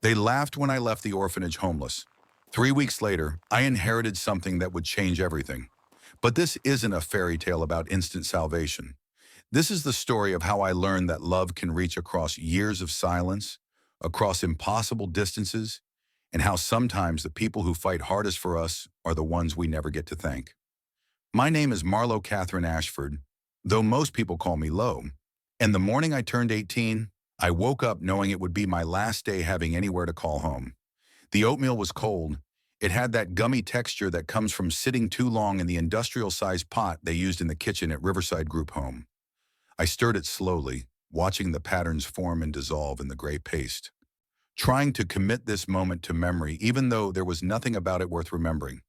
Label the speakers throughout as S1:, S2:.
S1: They laughed when I left the orphanage homeless. 3 weeks later, I inherited something that would change everything. But this isn't a fairy tale about instant salvation. This is the story of how I learned that love can reach across years of silence, across impossible distances, and how sometimes the people who fight hardest for us are the ones we never get to thank. My name is Marlo Catherine Ashford, though most people call me Lo. And the morning I turned 18, I woke up knowing it would be my last day having anywhere to call home. The oatmeal was cold. It had that gummy texture that comes from sitting too long in the industrial-sized pot they used in the kitchen at Riverside Group Home. I stirred it slowly, watching the patterns form and dissolve in the gray paste, trying to commit this moment to memory even though there was nothing about it worth remembering.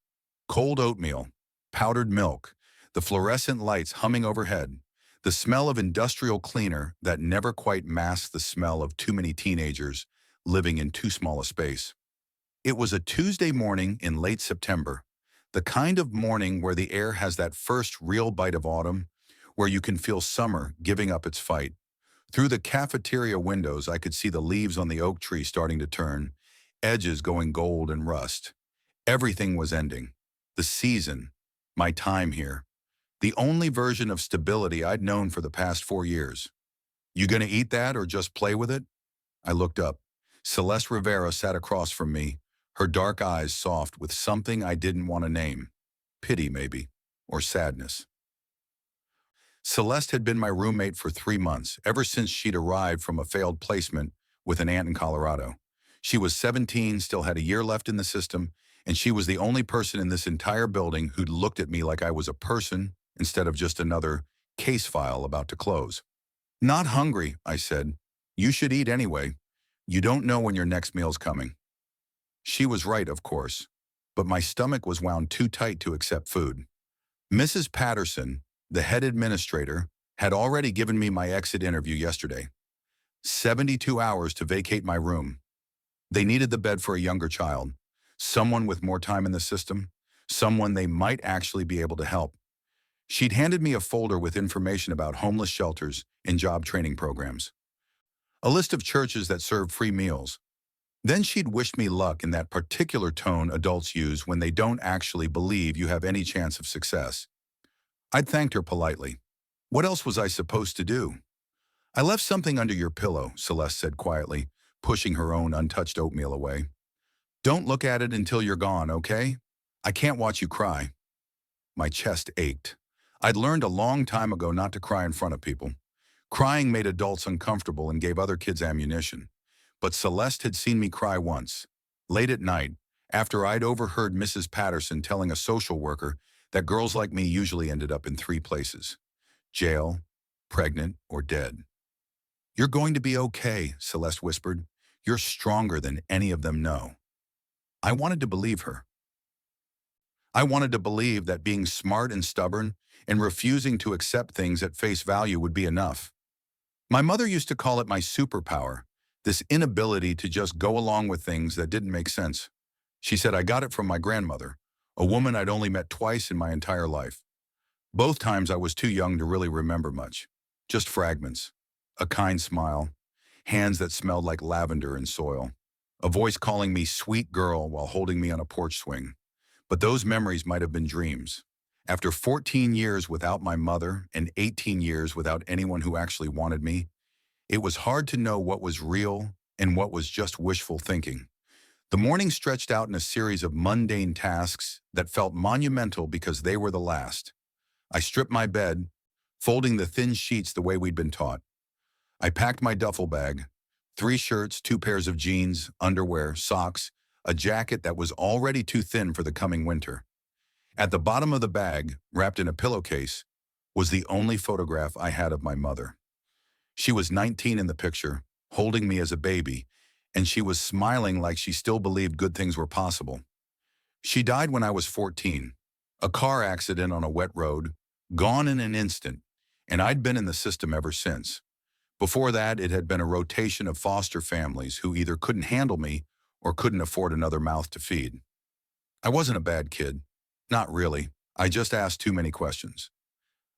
S1: Cold oatmeal, powdered milk, the fluorescent lights humming overhead, the smell of industrial cleaner that never quite masked the smell of too many teenagers living in too small a space. It was a Tuesday morning in late September, the kind of morning where the air has that first real bite of autumn, where you can feel summer giving up its fight. Through the cafeteria windows, I could see the leaves on the oak tree starting to turn, edges going gold and rust. Everything was ending. The season, my time here, the only version of stability I'd known for the past 4 years. You gonna eat that or just play with it? I looked up. Celeste Rivera sat across from me, her dark eyes soft with something I didn't want to name. Pity, maybe, or sadness. Celeste had been my roommate for 3 months, ever since she'd arrived from a failed placement with an aunt in Colorado. She was 17, still had a year left in the system, and she was the only person in this entire building who'd looked at me like I was a person instead of just another case file about to close. Not hungry, I said. You should eat anyway. You don't know when your next meal's coming. She was right, of course, but my stomach was wound too tight to accept food. Mrs. Patterson, the head administrator, had already given me my exit interview yesterday. 72 hours to vacate my room. They needed the bed for a younger child, someone with more time in the system, someone they might actually be able to help. She'd handed me a folder with information about homeless shelters and job training programs, a list of churches that served free meals. Then she'd wished me luck in that particular tone adults use when they don't actually believe you have any chance of success. I'd thanked her politely. What else was I supposed to do? I left something under your pillow, Celeste said quietly, pushing her own untouched oatmeal away. Don't look at it until you're gone, okay? I can't watch you cry. My chest ached. I'd learned a long time ago not to cry in front of people. Crying made adults uncomfortable and gave other kids ammunition. But Celeste had seen me cry once, late at night, after I'd overheard Mrs. Patterson telling a social worker that girls like me usually ended up in 3 places: jail, pregnant, or dead. You're going to be okay, Celeste whispered. You're stronger than any of them know. I wanted to believe her. I wanted to believe that being smart and stubborn and refusing to accept things at face value would be enough. My mother used to call it my superpower, this inability to just go along with things that didn't make sense. She said I got it from my grandmother, a woman I'd only met twice in my entire life. Both times I was too young to really remember much, just fragments. A kind smile, hands that smelled like lavender and soil, a voice calling me sweet girl while holding me on a porch swing. But those memories might have been dreams. After 14 years without my mother and 18 years without anyone who actually wanted me, it was hard to know what was real and what was just wishful thinking. The morning stretched out in a series of mundane tasks that felt monumental because they were the last. I stripped my bed, folding the thin sheets the way we'd been taught. I packed my duffel bag, 3 shirts, 2 pairs of jeans, underwear, socks, a jacket that was already too thin for the coming winter. At the bottom of the bag, wrapped in a pillowcase, was the only photograph I had of my mother. She was 19 in the picture, holding me as a baby, and she was smiling like she still believed good things were possible. She died when I was 14, a car accident on a wet road, gone in an instant, and I'd been in the system ever since. Before that, it had been a rotation of foster families who either couldn't handle me or couldn't afford another mouth to feed. I wasn't a bad kid. Not really. I just asked too many questions.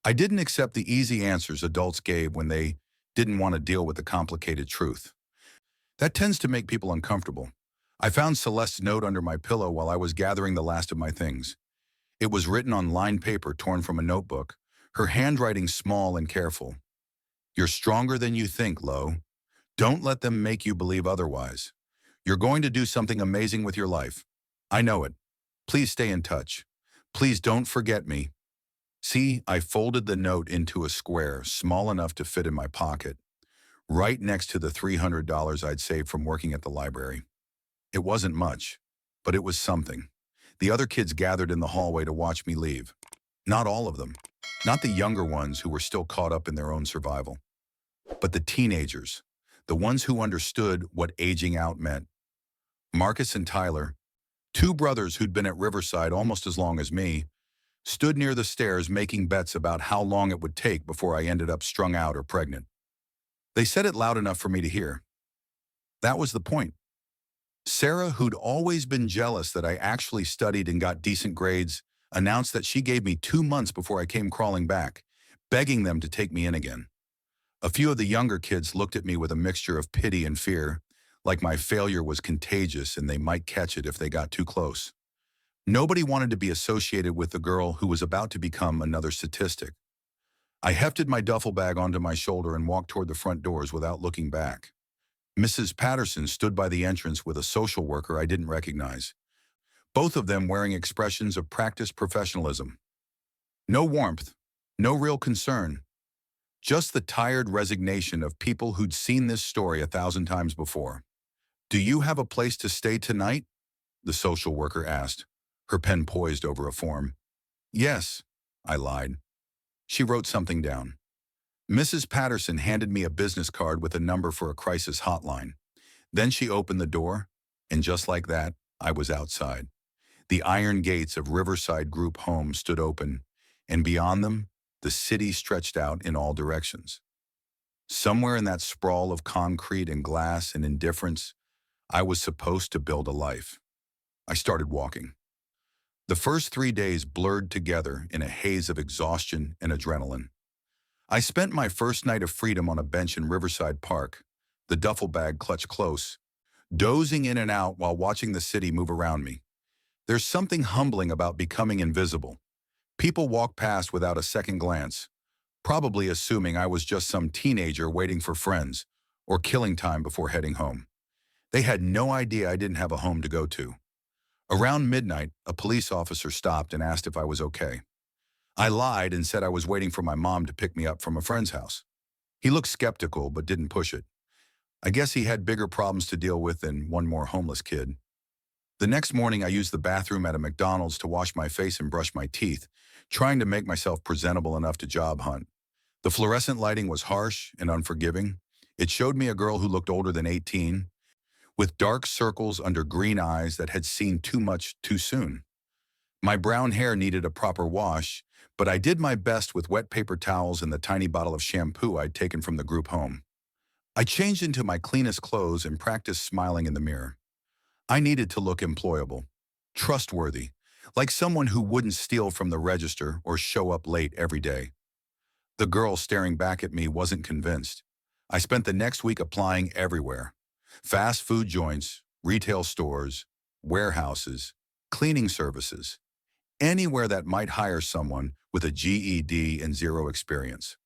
S1: I didn't accept the easy answers adults gave when they didn't want to deal with the complicated truth. That tends to make people uncomfortable. I found Celeste's note under my pillow while I was gathering the last of my things. It was written on lined paper torn from a notebook, her handwriting small and careful. You're stronger than you think, Lo. Don't let them make you believe otherwise. You're going to do something amazing with your life. I know it. Please stay in touch. Please don't forget me. See, I folded the note into a square small enough to fit in my pocket, right next to the $300 I'd saved from working at the library. It wasn't much, but it was something. The other kids gathered in the hallway to watch me leave. Not all of them. Not the younger ones who were still caught up in their own survival. But the teenagers. The ones who understood what aging out meant. Marcus and Tyler, two brothers who'd been at Riverside almost as long as me, stood near the stairs making bets about how long it would take before I ended up strung out or pregnant. They said it loud enough for me to hear. That was the point. Sarah, who'd always been jealous that I actually studied and got decent grades, announced that she gave me 2 months before I came crawling back, begging them to take me in again. A few of the younger kids looked at me with a mixture of pity and fear, like my failure was contagious and they might catch it if they got too close. Nobody wanted to be associated with the girl who was about to become another statistic. I hefted my duffel bag onto my shoulder and walked toward the front doors without looking back. Mrs. Patterson stood by the entrance with a social worker I didn't recognize, both of them wearing expressions of practiced professionalism. No warmth, no real concern, just the tired resignation of people who'd seen this story 1,000 times before. Do you have a place to stay tonight? The social worker asked, her pen poised over a form. Yes, I lied. She wrote something down. Mrs. Patterson handed me a business card with a number for a crisis hotline. Then she opened the door, and just like that, I was outside. The iron gates of Riverside Group Home stood open, and beyond them, the city stretched out in all directions. Somewhere in that sprawl of concrete and glass and indifference, I was supposed to build a life. I started walking. The first 3 days blurred together in a haze of exhaustion and adrenaline. I spent my first night of freedom on a bench in Riverside Park, the duffel bag clutched close, dozing in and out while watching the city move around me. There's something humbling about becoming invisible. People walk past without a second glance, probably assuming I was just some teenager waiting for friends or killing time before heading home. They had no idea I didn't have a home to go to. Around midnight, a police officer stopped and asked if I was okay. I lied and said I was waiting for my mom to pick me up from a friend's house. He looked skeptical but didn't push it. I guess he had bigger problems to deal with than one more homeless kid. The next morning, I used the bathroom at a McDonald's to wash my face and brush my teeth, trying to make myself presentable enough to job hunt. The fluorescent lighting was harsh and unforgiving. It showed me a girl who looked older than 18, with dark circles under green eyes that had seen too much too soon. My brown hair needed a proper wash, but I did my best with wet paper towels and the tiny bottle of shampoo I'd taken from the group home. I changed into my cleanest clothes and practiced smiling in the mirror. I needed to look employable, trustworthy, like someone who wouldn't steal from the register or show up late every day. The girl staring back at me wasn't convinced. I spent the next week applying everywhere. Fast food joints, retail stores, warehouses, cleaning services, anywhere that might hire someone with a GED and zero experience.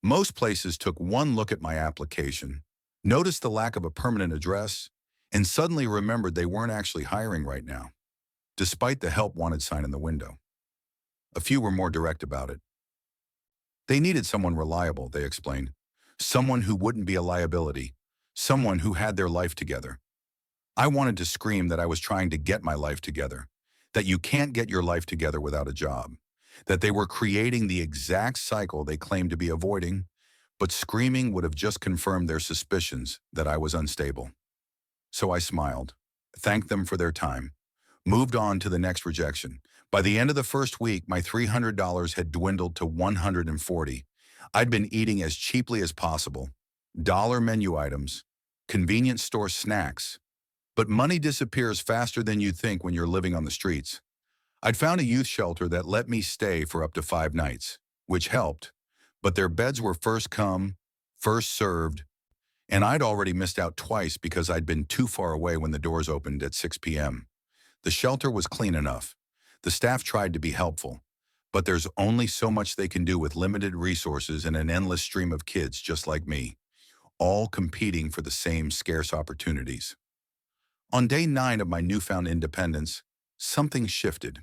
S1: Most places took one look at my application, noticed the lack of a permanent address, and suddenly remembered they weren't actually hiring right now, despite the help wanted sign in the window. A few were more direct about it. They needed someone reliable, they explained. Someone who wouldn't be a liability. Someone who had their life together. I wanted to scream that I was trying to get my life together, that you can't get your life together without a job, that they were creating the exact cycle they claimed to be avoiding, but screaming would have just confirmed their suspicions that I was unstable. So I smiled, thanked them for their time, moved on to the next rejection. By the end of the first week, my $300 had dwindled to $140. I'd been eating as cheaply as possible, dollar menu items, convenience store snacks. But money disappears faster than you think when you're living on the streets. I'd found a youth shelter that let me stay for up to 5 nights, which helped, but their beds were first come, first served. And I'd already missed out twice because I'd been too far away when the doors opened at 6 p.m. The shelter was clean enough. The staff tried to be helpful, but there's only so much they can do with limited resources and an endless stream of kids just like me, all competing for the same scarce opportunities. On day 9 of my newfound independence, something shifted.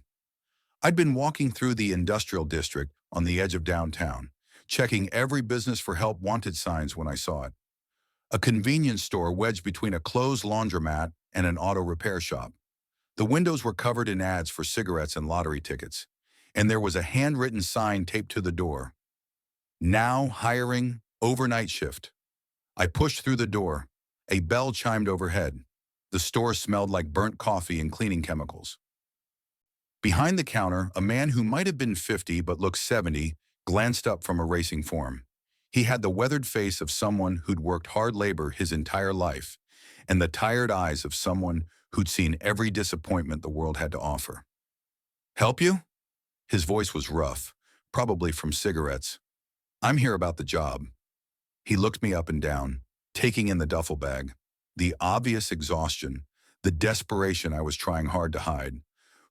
S1: I'd been walking through the industrial district on the edge of downtown, checking every business for help wanted signs when I saw it. A convenience store wedged between a closed laundromat and an auto repair shop. The windows were covered in ads for cigarettes and lottery tickets, and there was a handwritten sign taped to the door. Now hiring overnight shift. I pushed through the door. A bell chimed overhead. The store smelled like burnt coffee and cleaning chemicals. Behind the counter, a man who might have been 50 but looked 70 glanced up from a racing form. He had the weathered face of someone who'd worked hard labor his entire life, and the tired eyes of someone who'd seen every disappointment the world had to offer. "Help you?" His voice was rough, probably from cigarettes. "I'm here about the job." He looked me up and down, taking in the duffel bag. The obvious exhaustion, the desperation I was trying hard to hide.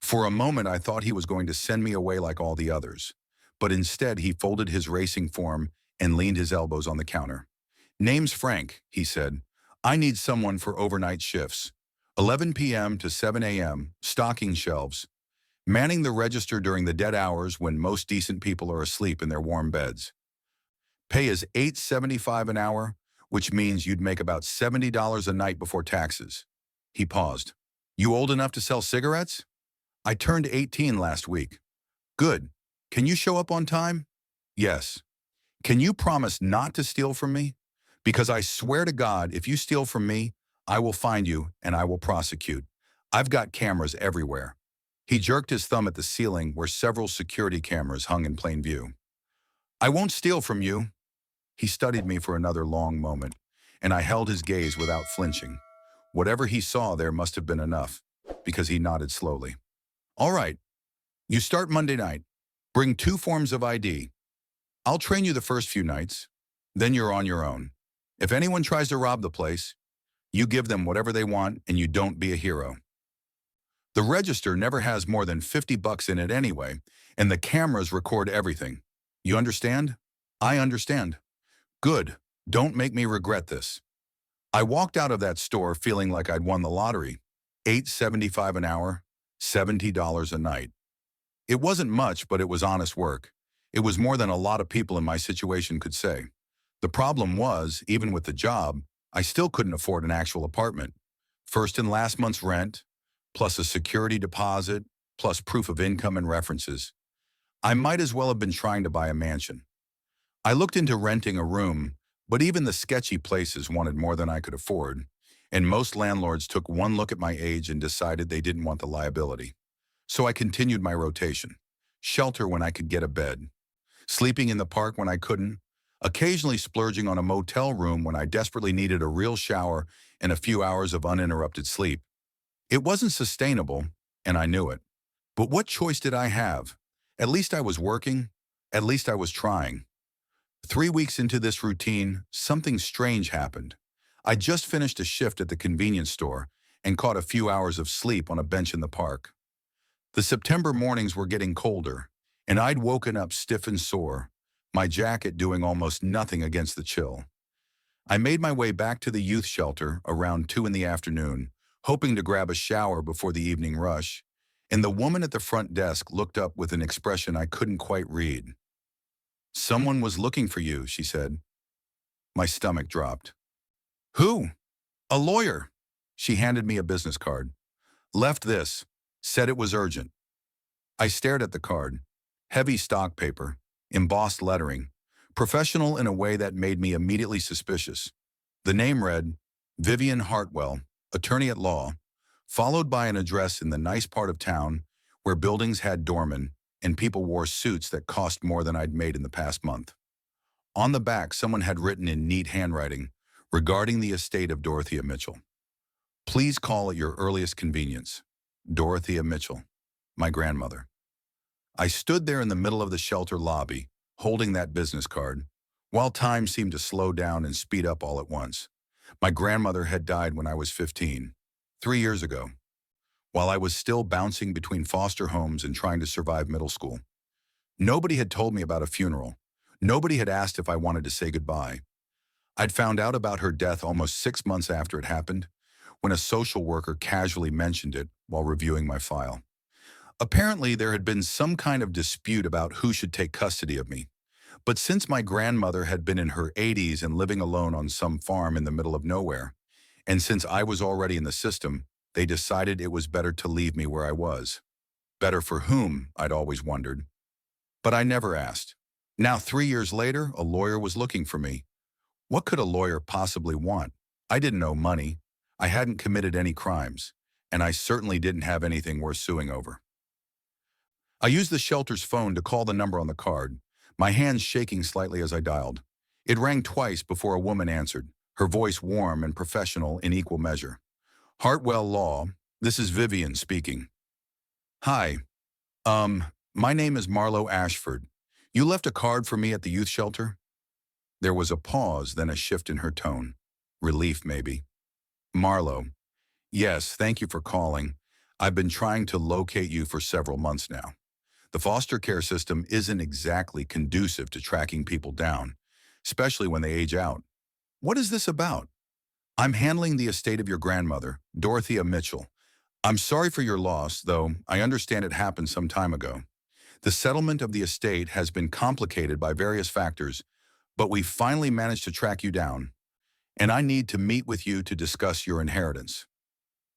S1: For a moment, I thought he was going to send me away like all the others. But instead, he folded his racing form and leaned his elbows on the counter. "Name's Frank," he said. "I need someone for overnight shifts. 11 p.m. to 7 a.m., stocking shelves. Manning the register during the dead hours when most decent people are asleep in their warm beds. Pay is $8.75 an hour, which means you'd make about $70 a night before taxes." He paused. "You old enough to sell cigarettes?" "I turned 18 last week." "Good. Can you show up on time?" "Yes." "Can you promise not to steal from me? Because I swear to God, if you steal from me, I will find you and I will prosecute. I've got cameras everywhere." He jerked his thumb at the ceiling where several security cameras hung in plain view. "I won't steal from you." He studied me for another long moment, and I held his gaze without flinching. Whatever he saw there must have been enough, because he nodded slowly. "All right. You start Monday night. Bring 2 forms of ID. I'll train you the first few nights. Then you're on your own. If anyone tries to rob the place, you give them whatever they want and you don't be a hero. The register never has more than $50 in it anyway, and the cameras record everything. You understand?" "I understand." "Good. Don't make me regret this." I walked out of that store feeling like I'd won the lottery. $8.75 an hour, $70 a night. It wasn't much, but it was honest work. It was more than a lot of people in my situation could say. The problem was, even with the job, I still couldn't afford an actual apartment. First and last month's rent, plus a security deposit, plus proof of income and references. I might as well have been trying to buy a mansion. I looked into renting a room, but even the sketchy places wanted more than I could afford, and most landlords took one look at my age and decided they didn't want the liability. So I continued my rotation. Shelter when I could get a bed. Sleeping in the park when I couldn't. Occasionally splurging on a motel room when I desperately needed a real shower and a few hours of uninterrupted sleep. It wasn't sustainable, and I knew it. But what choice did I have? At least I was working. At least I was trying. 3 weeks into this routine, something strange happened. I just finished a shift at the convenience store and caught a few hours of sleep on a bench in the park. The September mornings were getting colder, and I'd woken up stiff and sore, my jacket doing almost nothing against the chill. I made my way back to the youth shelter around 2 in the afternoon, hoping to grab a shower before the evening rush, and the woman at the front desk looked up with an expression I couldn't quite read. "Someone was looking for you," she said. My stomach dropped. "Who?" "A lawyer." She handed me a business card. "Left this. Said it was urgent." I stared at the card. Heavy stock paper, embossed lettering, professional in a way that made me immediately suspicious. The name read, Vivian Hartwell, attorney at law, followed by an address in the nice part of town where buildings had doormen and people wore suits that cost more than I'd made in the past month. On the back, someone had written in neat handwriting, regarding the estate of Dorothea Mitchell. "Please call at your earliest convenience. Dorothea Mitchell, my grandmother." I stood there in the middle of the shelter lobby, holding that business card, while time seemed to slow down and speed up all at once. My grandmother had died when I was 15, 3 years ago, while I was still bouncing between foster homes and trying to survive middle school. Nobody had told me about a funeral. Nobody had asked if I wanted to say goodbye. I'd found out about her death almost 6 months after it happened, when a social worker casually mentioned it while reviewing my file. Apparently, there had been some kind of dispute about who should take custody of me. But since my grandmother had been in her 80s and living alone on some farm in the middle of nowhere, and since I was already in the system, they decided it was better to leave me where I was. Better for whom, I'd always wondered. But I never asked. Now, 3 years later, a lawyer was looking for me. What could a lawyer possibly want? I didn't owe money. I hadn't committed any crimes. And I certainly didn't have anything worth suing over. I used the shelter's phone to call the number on the card, my hands shaking slightly as I dialed. It rang twice before a woman answered, her voice warm and professional in equal measure. Hartwell Law, this is Vivian speaking. Hi, my name is Marlo Ashford. You left a card for me at the youth shelter? There was a pause, then a shift in her tone. Relief, maybe. Marlo, yes, thank you for calling. I've been trying to locate you for several months now. The foster care system isn't exactly conducive to tracking people down, especially when they age out. What is this about? I'm handling the estate of your grandmother, Dorothea Mitchell. I'm sorry for your loss, though I understand it happened some time ago. The settlement of the estate has been complicated by various factors, but we finally managed to track you down, and I need to meet with you to discuss your inheritance.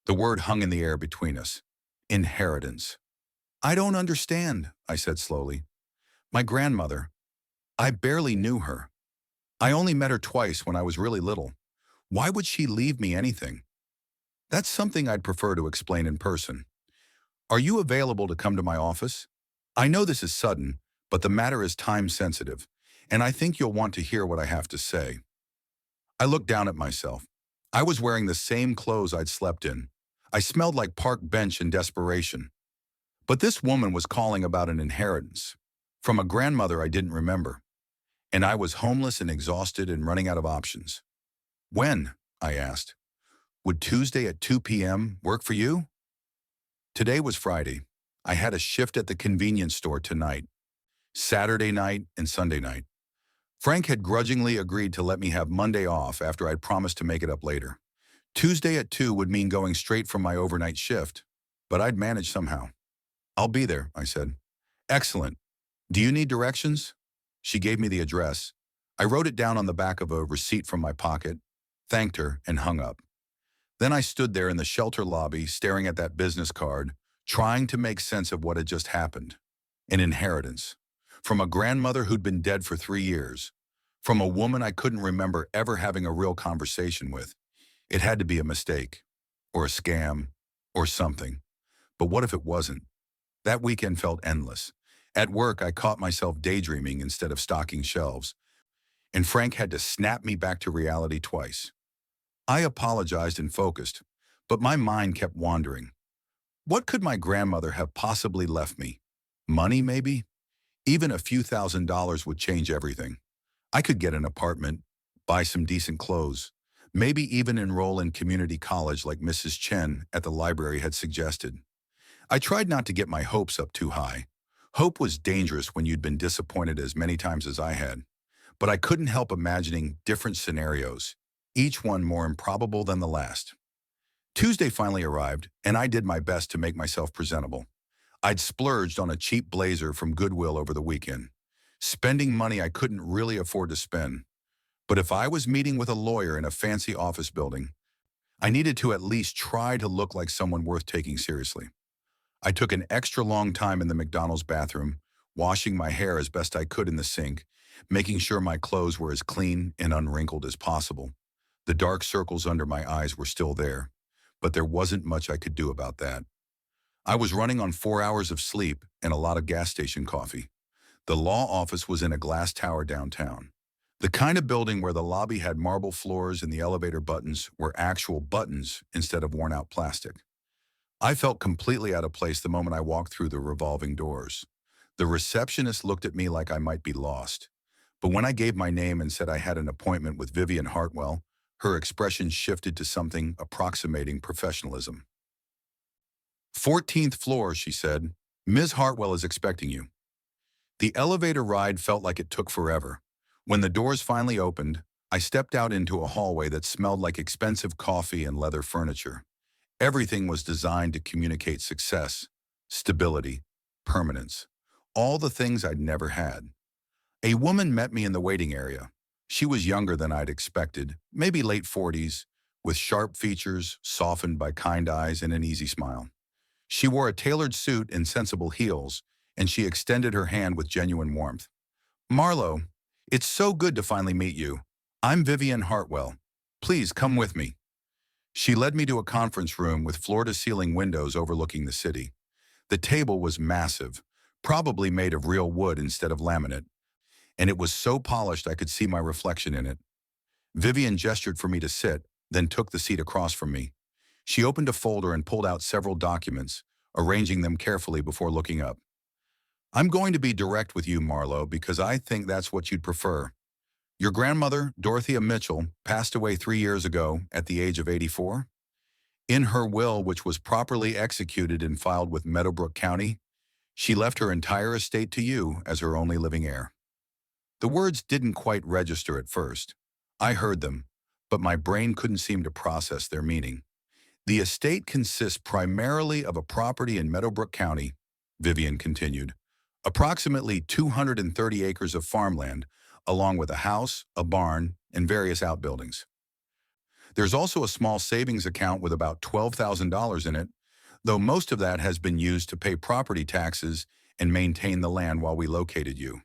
S1: The word hung in the air between us. Inheritance. I don't understand, I said slowly. My grandmother. I barely knew her. I only met her twice when I was really little. Why would she leave me anything? That's something I'd prefer to explain in person. Are you available to come to my office? I know this is sudden, but the matter is time sensitive, and I think you'll want to hear what I have to say. I looked down at myself. I was wearing the same clothes I'd slept in. I smelled like park bench in desperation. But this woman was calling about an inheritance from a grandmother I didn't remember. And I was homeless and exhausted and running out of options. When? I asked. Would Tuesday at 2 p.m. work for you? Today was Friday. I had a shift at the convenience store tonight, Saturday night and Sunday night. Frank had grudgingly agreed to let me have Monday off after I'd promised to make it up later. Tuesday at 2 would mean going straight from my overnight shift, but I'd manage somehow. I'll be there, I said. Excellent. Do you need directions? She gave me the address. I wrote it down on the back of a receipt from my pocket, thanked her, and hung up. Then I stood there in the shelter lobby staring at that business card, trying to make sense of what had just happened. An inheritance. From a grandmother who'd been dead for 3 years. From a woman I couldn't remember ever having a real conversation with. It had to be a mistake, or a scam, or something. But what if it wasn't? That weekend felt endless. At work, I caught myself daydreaming instead of stocking shelves, and Frank had to snap me back to reality twice. I apologized and focused, but my mind kept wandering. What could my grandmother have possibly left me? Money, maybe? Even a few $1,000s would change everything. I could get an apartment, buy some decent clothes, maybe even enroll in community college like Mrs. Chen at the library had suggested. I tried not to get my hopes up too high. Hope was dangerous when you'd been disappointed as many times as I had. But I couldn't help imagining different scenarios, each one more improbable than the last. Tuesday finally arrived, and I did my best to make myself presentable. I'd splurged on a cheap blazer from Goodwill over the weekend, spending money I couldn't really afford to spend. But if I was meeting with a lawyer in a fancy office building, I needed to at least try to look like someone worth taking seriously. I took an extra long time in the McDonald's bathroom, washing my hair as best I could in the sink, making sure my clothes were as clean and unwrinkled as possible. The dark circles under my eyes were still there, but there wasn't much I could do about that. I was running on 4 hours of sleep and a lot of gas station coffee. The law office was in a glass tower downtown. The kind of building where the lobby had marble floors and the elevator buttons were actual buttons instead of worn-out plastic. I felt completely out of place the moment I walked through the revolving doors. The receptionist looked at me like I might be lost. But when I gave my name and said I had an appointment with Vivian Hartwell, Her expression shifted to something approximating professionalism. 14th floor, she said. Ms. Hartwell is expecting you. The elevator ride felt like it took forever. When the doors finally opened, I stepped out into a hallway that smelled like expensive coffee and leather furniture. Everything was designed to communicate success, stability, permanence, all the things I'd never had. A woman met me in the waiting area. She was younger than I'd expected, maybe late 40s, with sharp features, softened by kind eyes and an easy smile. She wore a tailored suit and sensible heels, and she extended her hand with genuine warmth. Marlo, it's so good to finally meet you. I'm Vivian Hartwell. Please come with me. She led me to a conference room with floor-to-ceiling windows overlooking the city. The table was massive, probably made of real wood instead of laminate, and it was so polished I could see my reflection in it. Vivian gestured for me to sit, then took the seat across from me. She opened a folder and pulled out several documents, arranging them carefully before looking up. I'm going to be direct with you, Marlo, because I think that's what you'd prefer. Your grandmother, Dorothea Mitchell, passed away 3 years ago at the age of 84. In her will, which was properly executed and filed with Meadowbrook County, she left her entire estate to you as her only living heir. The words didn't quite register at first. I heard them, but my brain couldn't seem to process their meaning. The estate consists primarily of a property in Meadowbrook County, Vivian continued, approximately 230 acres of farmland, along with a house, a barn, and various outbuildings. There's also a small savings account with about $12,000 in it, though most of that has been used to pay property taxes and maintain the land while we located you.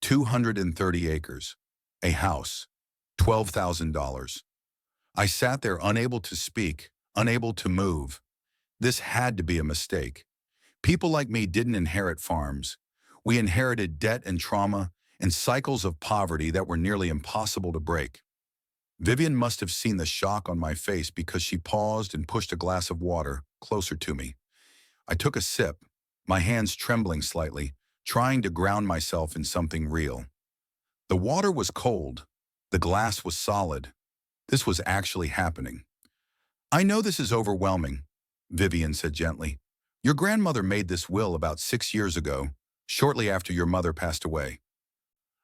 S1: 230 acres, a house, $12,000. I sat there unable to speak, unable to move. This had to be a mistake. People like me didn't inherit farms. We inherited debt and trauma and cycles of poverty that were nearly impossible to break. Vivian must have seen the shock on my face because she paused and pushed a glass of water closer to me. I took a sip, my hands trembling slightly, trying to ground myself in something real. The water was cold. The glass was solid. This was actually happening. I know this is overwhelming, Vivian said gently. Your grandmother made this will about 6 years ago, shortly after your mother passed away.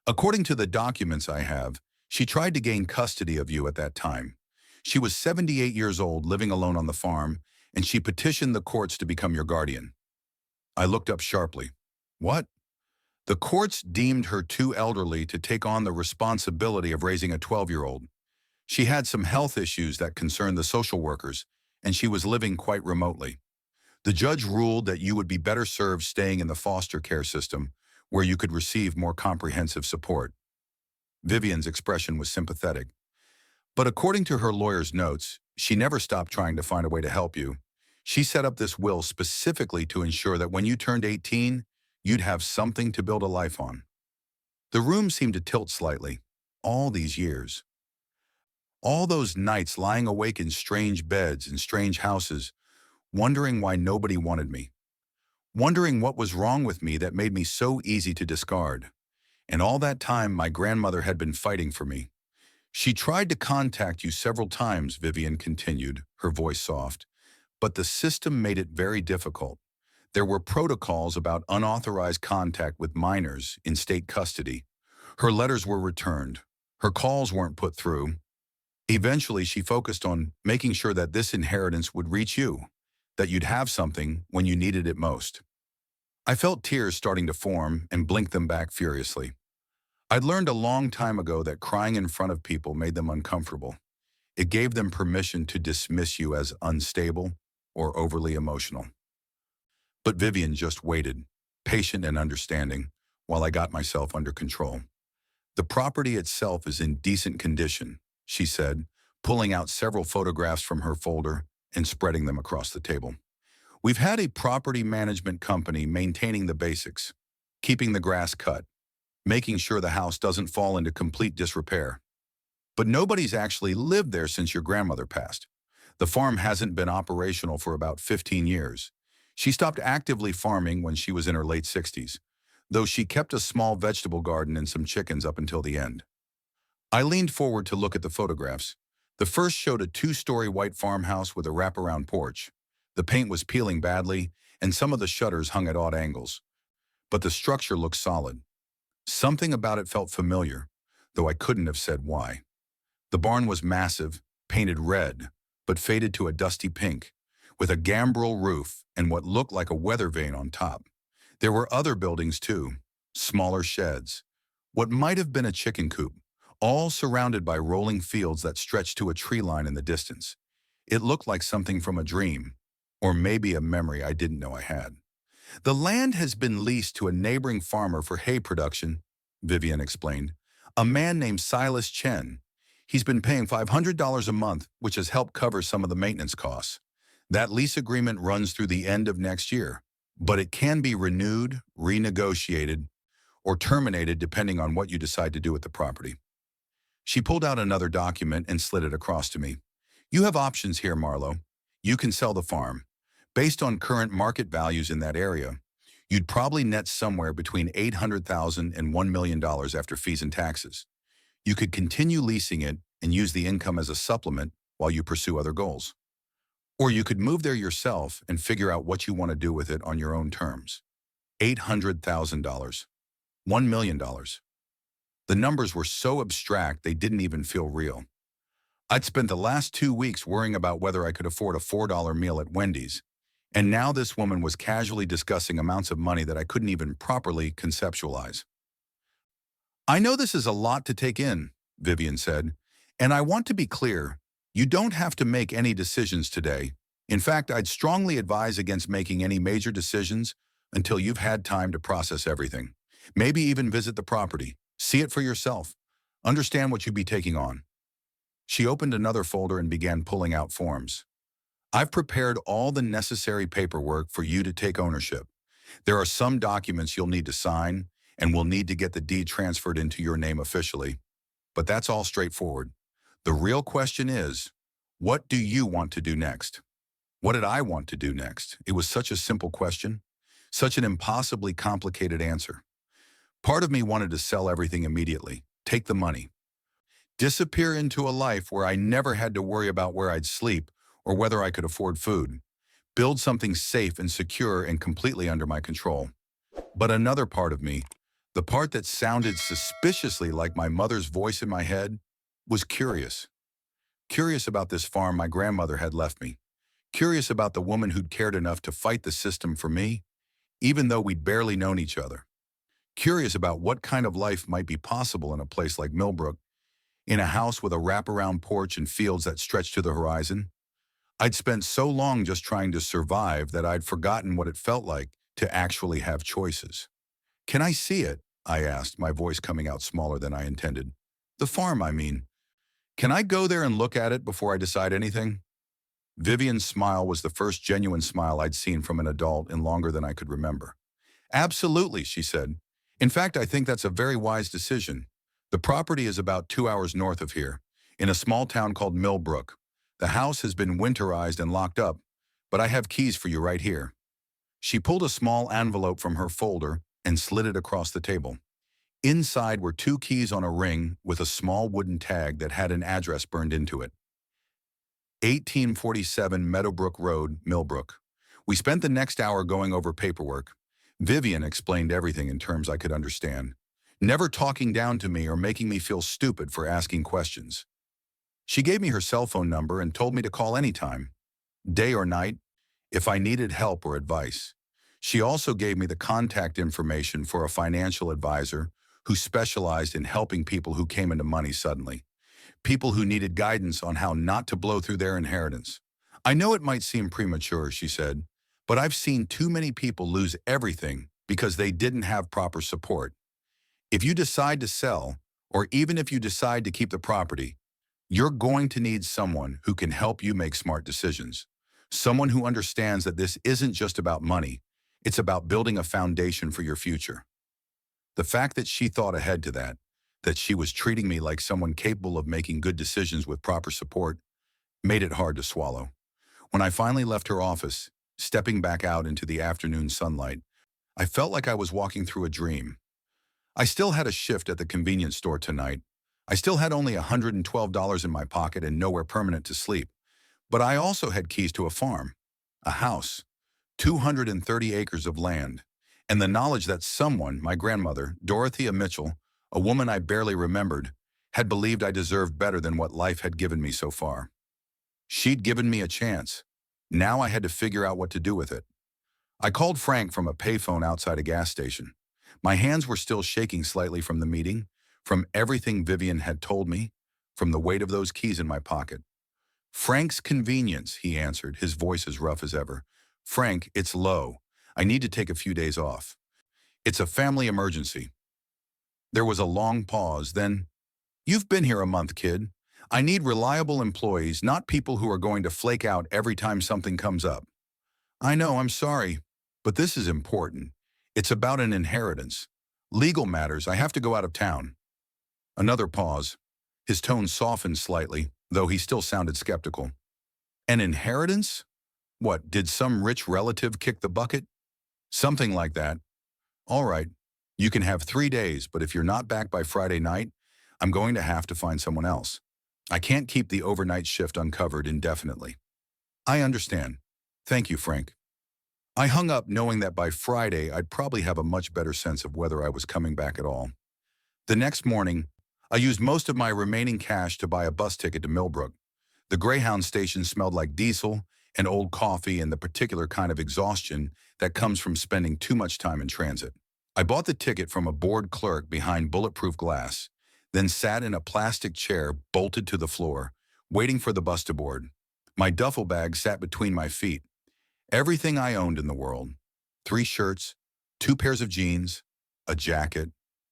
S1: According to the documents I have, she tried to gain custody of you at that time. She was 78 years old, living alone on the farm, and she petitioned the courts to become your guardian. I looked up sharply. What? The courts deemed her too elderly to take on the responsibility of raising a 12-year-old. She had some health issues that concerned the social workers, and she was living quite remotely. The judge ruled that you would be better served staying in the foster care system, where you could receive more comprehensive support. Vivian's expression was sympathetic. But according to her lawyer's notes, she never stopped trying to find a way to help you. She set up this will specifically to ensure that when you turned 18, you'd have something to build a life on. The room seemed to tilt slightly. All these years. All those nights lying awake in strange beds in strange houses, wondering why nobody wanted me. Wondering what was wrong with me that made me so easy to discard. And all that time, my grandmother had been fighting for me. She tried to contact you several times, Vivian continued, her voice soft. But the system made it very difficult. There were protocols about unauthorized contact with minors in state custody. Her letters were returned. Her calls weren't put through. Eventually, she focused on making sure that this inheritance would reach you, that you'd have something when you needed it most. I felt tears starting to form and blinked them back furiously. I'd learned a long time ago that crying in front of people made them uncomfortable. It gave them permission to dismiss you as unstable or overly emotional. But Vivian just waited, patient and understanding, while I got myself under control. The property itself is in decent condition, she said, pulling out several photographs from her folder and spreading them across the table. We've had a property management company maintaining the basics, keeping the grass cut, making sure the house doesn't fall into complete disrepair. But nobody's actually lived there since your grandmother passed. The farm hasn't been operational for about 15 years. She stopped actively farming when she was in her late 60s, though she kept a small vegetable garden and some chickens up until the end. I leaned forward to look at the photographs. The first showed a two-story white farmhouse with a wraparound porch. The paint was peeling badly, and some of the shutters hung at odd angles. But the structure looked solid. Something about it felt familiar, though I couldn't have said why. The barn was massive, painted red, but faded to a dusty pink, with a gambrel roof and what looked like a weather vane on top. There were other buildings too, smaller sheds, what might have been a chicken coop, all surrounded by rolling fields that stretched to a tree line in the distance. It looked like something from a dream, or maybe a memory I didn't know I had. The land has been leased to a neighboring farmer for hay production, Vivian explained. A man named Silas Chen. He's been paying $500 a month, which has helped cover some of the maintenance costs. That lease agreement runs through the end of next year, but it can be renewed, renegotiated, or terminated depending on what you decide to do with the property. She pulled out another document and slid it across to me. You have options here, Marlo. You can sell the farm. Based on current market values in that area, you'd probably net somewhere between $800,000 and $1 million after fees and taxes. You could continue leasing it and use the income as a supplement while you pursue other goals. Or you could move there yourself and figure out what you want to do with it on your own terms. $800,000. $1 million. The numbers were so abstract they didn't even feel real. I'd spent the last 2 weeks worrying about whether I could afford a $4 meal at Wendy's, and now this woman was casually discussing amounts of money that I couldn't even properly conceptualize. I know this is a lot to take in, Vivian said, and I want to be clear, you don't have to make any decisions today. In fact, I'd strongly advise against making any major decisions until you've had time to process everything. Maybe even visit the property, see it for yourself, understand what you'd be taking on. She opened another folder and began pulling out forms. I've prepared all the necessary paperwork for you to take ownership. There are some documents you'll need to sign, and we'll need to get the deed transferred into your name officially. But that's all straightforward. The real question is, what do you want to do next? What did I want to do next? It was such a simple question, such an impossibly complicated answer. Part of me wanted to sell everything immediately, take the money, disappear into a life where I never had to worry about where I'd sleep or whether I could afford food, build something safe and secure and completely under my control. But another part of me, the part that sounded suspiciously like my mother's voice in my head, was curious. Curious about this farm my grandmother had left me. Curious about the woman who'd cared enough to fight the system for me, even though we'd barely known each other. Curious about what kind of life might be possible in a place like Millbrook, in a house with a wraparound porch and fields that stretched to the horizon. I'd spent so long just trying to survive that I'd forgotten what it felt like to actually have choices. Can I see it? I asked, my voice coming out smaller than I intended. The farm, I mean. Can I go there and look at it before I decide anything? Vivian's smile was the first genuine smile I'd seen from an adult in longer than I could remember. Absolutely, she said. In fact, I think that's a very wise decision. The property is about 2 hours north of here, in a small town called Millbrook. The house has been winterized and locked up, but I have keys for you right here. She pulled a small envelope from her folder and slid it across the table. Inside were 2 keys on a ring with a small wooden tag that had an address burned into it. 1847 Meadowbrook Road, Millbrook. We spent the next hour going over paperwork. Vivian explained everything in terms I could understand, never talking down to me or making me feel stupid for asking questions. She gave me her cell phone number and told me to call anytime, day or night, if I needed help or advice. She also gave me the contact information for a financial advisor who specialized in helping people who came into money suddenly, people who needed guidance on how not to blow through their inheritance. I know it might seem premature, she said, but I've seen too many people lose everything because they didn't have proper support. If you decide to sell, or even if you decide to keep the property, you're going to need someone who can help you make smart decisions. Someone who understands that this isn't just about money, it's about building a foundation for your future. The fact that she thought ahead to that she was treating me like someone capable of making good decisions with proper support, made it hard to swallow. When I finally left her office, stepping back out into the afternoon sunlight, I felt like I was walking through a dream. I still had a shift at the convenience store tonight, I still had only $112 in my pocket and nowhere permanent to sleep. But I also had keys to a farm, a house, 230 acres of land, and the knowledge that someone, my grandmother, Dorothea Mitchell, a woman I barely remembered, had believed I deserved better than what life had given me so far. She'd given me a chance. Now I had to figure out what to do with it. I called Frank from a payphone outside a gas station. My hands were still shaking slightly from the meeting, from everything Vivian had told me, from the weight of those keys in my pocket. Frank's convenience, he answered, his voice as rough as ever. Frank, it's low. I need to take a few days off. It's a family emergency. There was a long pause, then, you've been here a month, kid. I need reliable employees, not people who are going to flake out every time something comes up. I know, I'm sorry, but this is important. It's about an inheritance. Legal matters, I have to go out of town. Another pause. His tone softened slightly, though he still sounded skeptical. An inheritance? What, did some rich relative kick the bucket? Something like that. All right, you can have 3 days, but if you're not back by Friday night, I'm going to have to find someone else. I can't keep the overnight shift uncovered indefinitely. I understand. Thank you, Frank. I hung up knowing that by Friday I'd probably have a much better sense of whether I was coming back at all. The next morning, I used most of my remaining cash to buy a bus ticket to Millbrook. The Greyhound station smelled like diesel and old coffee and the particular kind of exhaustion that comes from spending too much time in transit. I bought the ticket from a bored clerk behind bulletproof glass, then sat in a plastic chair bolted to the floor, waiting for the bus to board. My duffel bag sat between my feet. Everything I owned in the world. 3 shirts, 2 pairs of jeans, a jacket,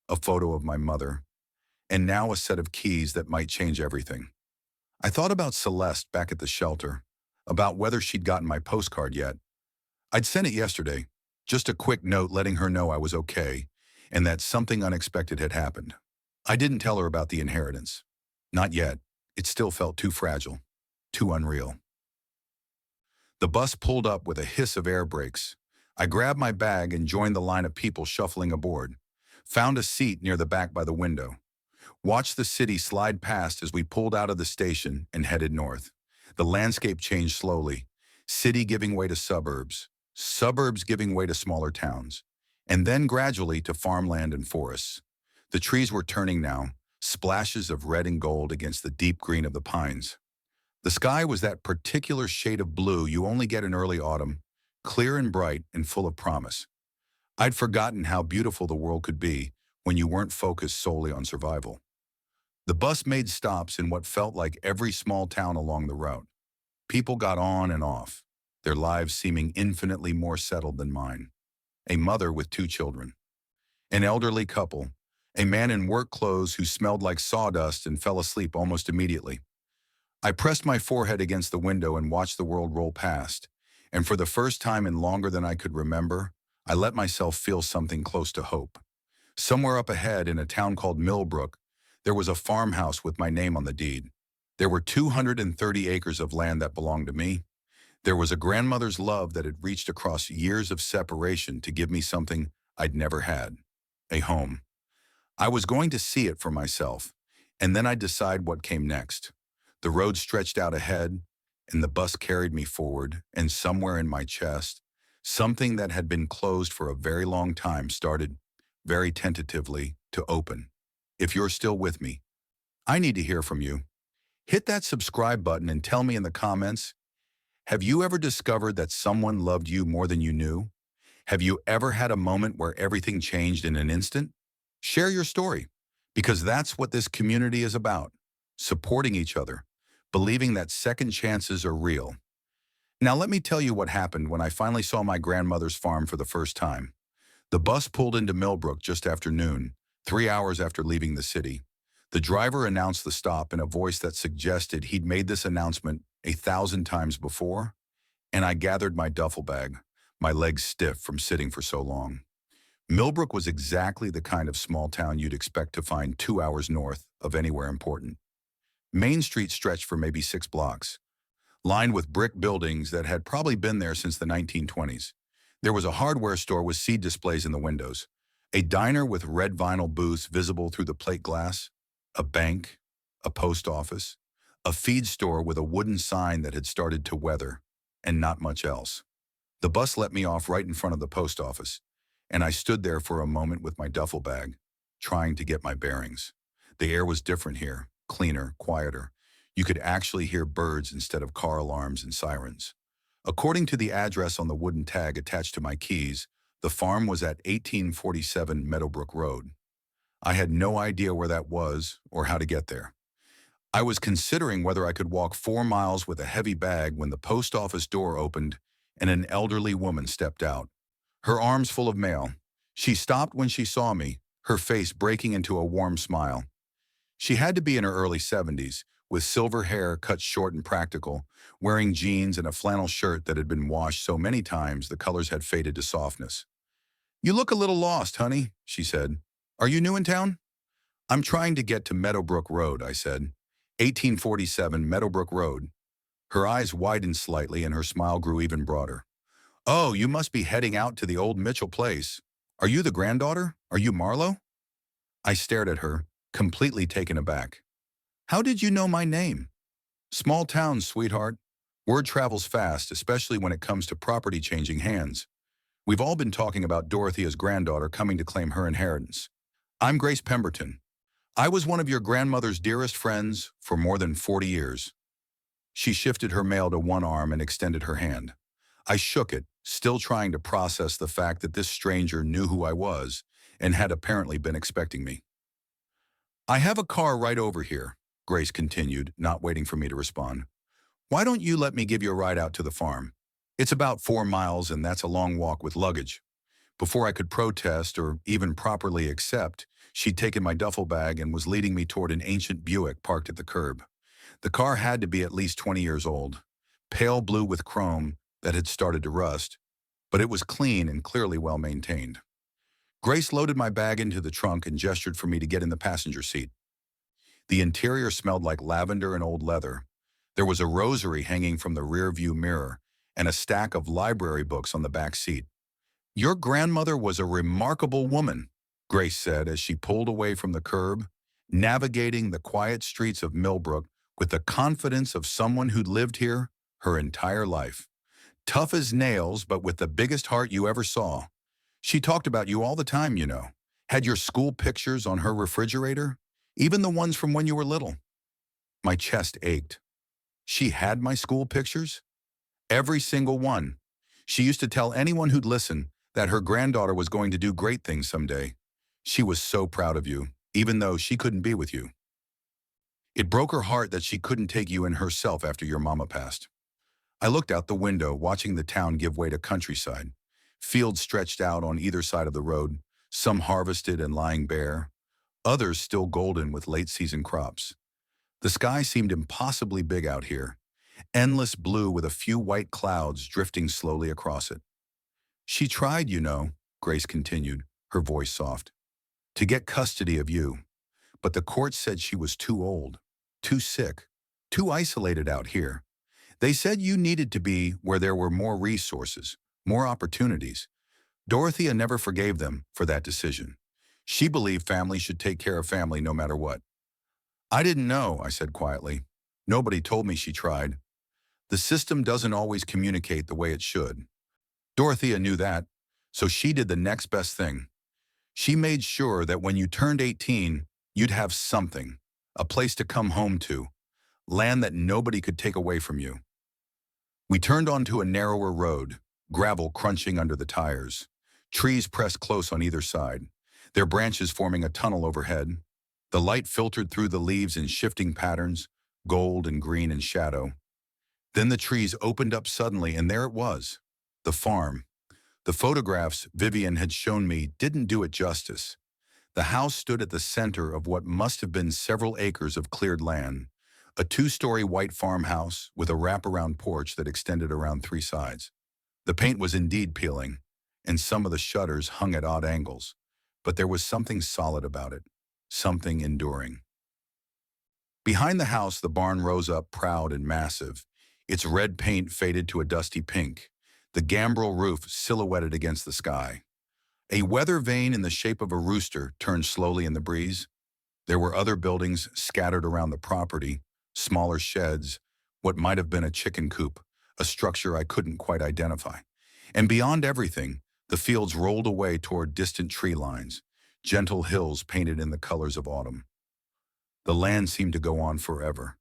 S1: a photo of my mother, and now a set of keys that might change everything. I thought about Celeste back at the shelter, about whether she'd gotten my postcard yet. I'd sent it yesterday, just a quick note letting her know I was okay and that something unexpected had happened. I didn't tell her about the inheritance. Not yet. It still felt too fragile, too unreal. The bus pulled up with a hiss of air brakes. I grabbed my bag and joined the line of people shuffling aboard. Found a seat near the back by the window. Watched the city slide past as we pulled out of the station and headed north. The landscape changed slowly. City giving way to suburbs. Suburbs giving way to smaller towns. And then gradually to farmland and forests. The trees were turning now, splashes of red and gold against the deep green of the pines. The sky was that particular shade of blue you only get in early autumn, clear and bright and full of promise. I'd forgotten how beautiful the world could be when you weren't focused solely on survival. The bus made stops in what felt like every small town along the route. People got on and off, their lives seeming infinitely more settled than mine. A mother with 2 children. An elderly couple. A man in work clothes who smelled like sawdust and fell asleep almost immediately. I pressed my forehead against the window and watched the world roll past, and for the first time in longer than I could remember, I let myself feel something close to hope. Somewhere up ahead in a town called Millbrook, there was a farmhouse with my name on the deed. There were 230 acres of land that belonged to me. There was a grandmother's love that had reached across years of separation to give me something I'd never had. A home. I was going to see it for myself, and then I'd decide what came next. The road stretched out ahead, and the bus carried me forward, and somewhere in my chest, something that had been closed for a very long time started, very tentatively, to open. If you're still with me, I need to hear from you. Hit that subscribe button and tell me in the comments, have you ever discovered that someone loved you more than you knew? Have you ever had a moment where everything changed in an instant? Share your story, because that's what this community is about. Supporting each other, believing that second chances are real. Now let me tell you what happened when I finally saw my grandmother's farm for the first time. The bus pulled into Millbrook just after noon, 3 hours after leaving the city. The driver announced the stop in a voice that suggested he'd made this announcement 1,000 times before, and I gathered my duffel bag, my legs stiff from sitting for so long. Millbrook was exactly the kind of small town you'd expect to find 2 hours north of anywhere important. Main Street stretched for maybe 6 blocks, lined with brick buildings that had probably been there since the 1920s. There was a hardware store with seed displays in the windows, a diner with red vinyl booths visible through the plate glass, A bank, a post office, a feed store with a wooden sign that had started to weather, and not much else. The bus let me off right in front of the post office, and I stood there for a moment with my duffel bag, trying to get my bearings. The air was different here, cleaner, quieter. You could actually hear birds instead of car alarms and sirens. According to the address on the wooden tag attached to my keys, the farm was at 1847 Meadowbrook Road. I had no idea where that was or how to get there. I was considering whether I could walk 4 miles with a heavy bag when the post office door opened and an elderly woman stepped out, her arms full of mail. She stopped when she saw me, her face breaking into a warm smile. She had to be in her early 70s, with silver hair cut short and practical, wearing jeans and a flannel shirt that had been washed so many times the colors had faded to softness. "You look a little lost, honey," she said. "Are you new in town?" "I'm trying to get to Meadowbrook Road," I said. 1847 Meadowbrook Road. Her eyes widened slightly and her smile grew even broader. "Oh, you must be heading out to the old Mitchell place. Are you the granddaughter? Are you Marlowe?" I stared at her, completely taken aback. "How did you know my name?" "Small towns, sweetheart. Word travels fast, especially when it comes to property changing hands. We've all been talking about Dorothea's granddaughter coming to claim her inheritance. I'm Grace Pemberton. I was one of your grandmother's dearest friends for more than 40 years. She shifted her mail to one arm and extended her hand. I shook it, still trying to process the fact that this stranger knew who I was and had apparently been expecting me. "I have a car right over here," Grace continued, not waiting for me to respond. "Why don't you let me give you a ride out to the farm? It's about 4 miles and that's a long walk with luggage." Before I could protest or even properly accept, she'd taken my duffel bag and was leading me toward an ancient Buick parked at the curb. The car had to be at least 20 years old, pale blue with chrome that had started to rust, but it was clean and clearly well maintained. Grace loaded my bag into the trunk and gestured for me to get in the passenger seat. The interior smelled like lavender and old leather. There was a rosary hanging from the rear view mirror and a stack of library books on the back seat. "Your grandmother was a remarkable woman," Grace said as she pulled away from the curb, navigating the quiet streets of Millbrook with the confidence of someone who'd lived here her entire life. "Tough as nails, but with the biggest heart you ever saw. She talked about you all the time, you know. Had your school pictures on her refrigerator, even the ones from when you were little." My chest ached. She had my school pictures? Every single one. She used to tell anyone who'd listen that her granddaughter was going to do great things someday. She was so proud of you, even though she couldn't be with you. It broke her heart that she couldn't take you in herself after your mama passed. I looked out the window, watching the town give way to countryside. Fields stretched out on either side of the road, some harvested and lying bare, others still golden with late-season crops. The sky seemed impossibly big out here, endless blue with a few white clouds drifting slowly across it. "She tried, you know," Grace continued, her voice soft, "to get custody of you. But the court said she was too old, too sick, too isolated out here. They said you needed to be where there were more resources, more opportunities. Dorothea never forgave them for that decision. She believed family should take care of family no matter what." "I didn't know," I said quietly. "Nobody told me she tried. The system doesn't always communicate the way it should. Dorothea knew that, so she did the next best thing. She made sure that when you turned 18, you'd have something, a place to come home to, land that nobody could take away from you." We turned onto a narrower road, gravel crunching under the tires, trees pressed close on either side, their branches forming a tunnel overhead. The light filtered through the leaves in shifting patterns, gold and green and shadow. Then the trees opened up suddenly, and there it was, the farm. The photographs Vivian had shown me didn't do it justice. The house stood at the center of what must have been several acres of cleared land, a 2-story white farmhouse with a wraparound porch that extended around 3 sides. The paint was indeed peeling, and some of the shutters hung at odd angles, but there was something solid about it, something enduring. Behind the house, the barn rose up proud and massive, its red paint faded to a dusty pink, the gambrel roof silhouetted against the sky. A weather vane in the shape of a rooster turned slowly in the breeze. There were other buildings scattered around the property, smaller sheds, what might have been a chicken coop, a structure I couldn't quite identify. And beyond everything, the fields rolled away toward distant tree lines, gentle hills painted in the colors of autumn. The land seemed to go on forever.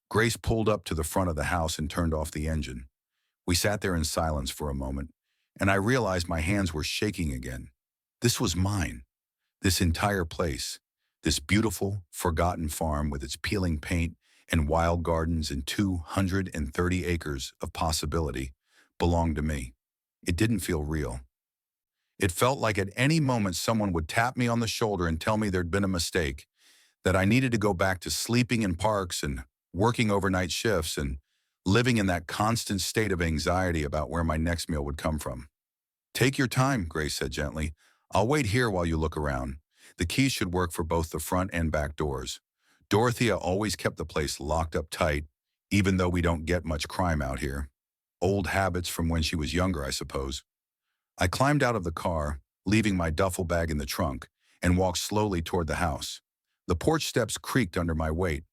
S1: Grace pulled up to the front of the house and turned off the engine. We sat there in silence for a moment, and I realized my hands were shaking again. This was mine. This entire place, this beautiful, forgotten farm with its peeling paint and wild gardens and 230 acres of possibility, belonged to me. It didn't feel real. It felt like at any moment someone would tap me on the shoulder and tell me there'd been a mistake, that I needed to go back to sleeping in parks and working overnight shifts and living in that constant state of anxiety about where my next meal would come from. "Take your time," Grace said gently. "I'll wait here while you look around. The keys should work for both the front and back doors." Dorothea always kept the place locked up tight, even though we don't get much crime out here. Old habits from when she was younger, I suppose. I climbed out of the car, leaving my duffel bag in the trunk, and walked slowly toward the house. The porch steps creaked under my weight,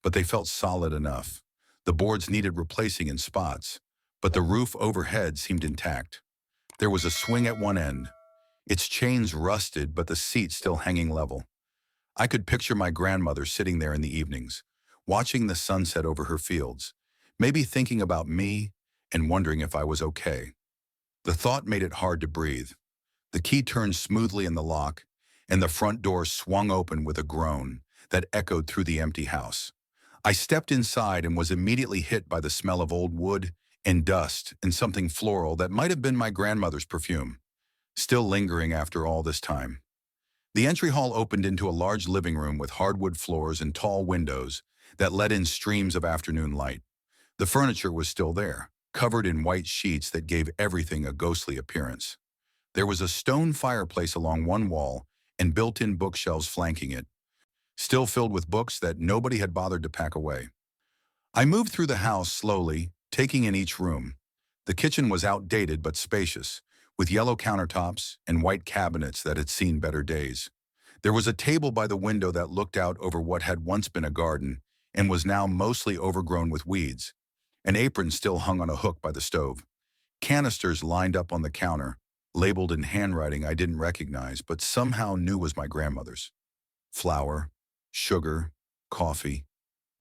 S1: but they felt solid enough. The boards needed replacing in spots, but the roof overhead seemed intact. There was a swing at one end. Its chains rusted, but the seat still hanging level. I could picture my grandmother sitting there in the evenings, watching the sunset over her fields, maybe thinking about me and wondering if I was okay. The thought made it hard to breathe. The key turned smoothly in the lock, and the front door swung open with a groan that echoed through the empty house. I stepped inside and was immediately hit by the smell of old wood and dust and something floral that might have been my grandmother's perfume, still lingering after all this time. The entry hall opened into a large living room with hardwood floors and tall windows that let in streams of afternoon light. The furniture was still there, covered in white sheets that gave everything a ghostly appearance. There was a stone fireplace along one wall and built-in bookshelves flanking it, still filled with books that nobody had bothered to pack away. I moved through the house slowly, taking in each room. The kitchen was outdated but spacious, with yellow countertops and white cabinets that had seen better days. There was a table by the window that looked out over what had once been a garden and was now mostly overgrown with weeds. An apron still hung on a hook by the stove. Canisters lined up on the counter, labeled in handwriting I didn't recognize but somehow knew was my grandmother's. Flour, sugar, coffee,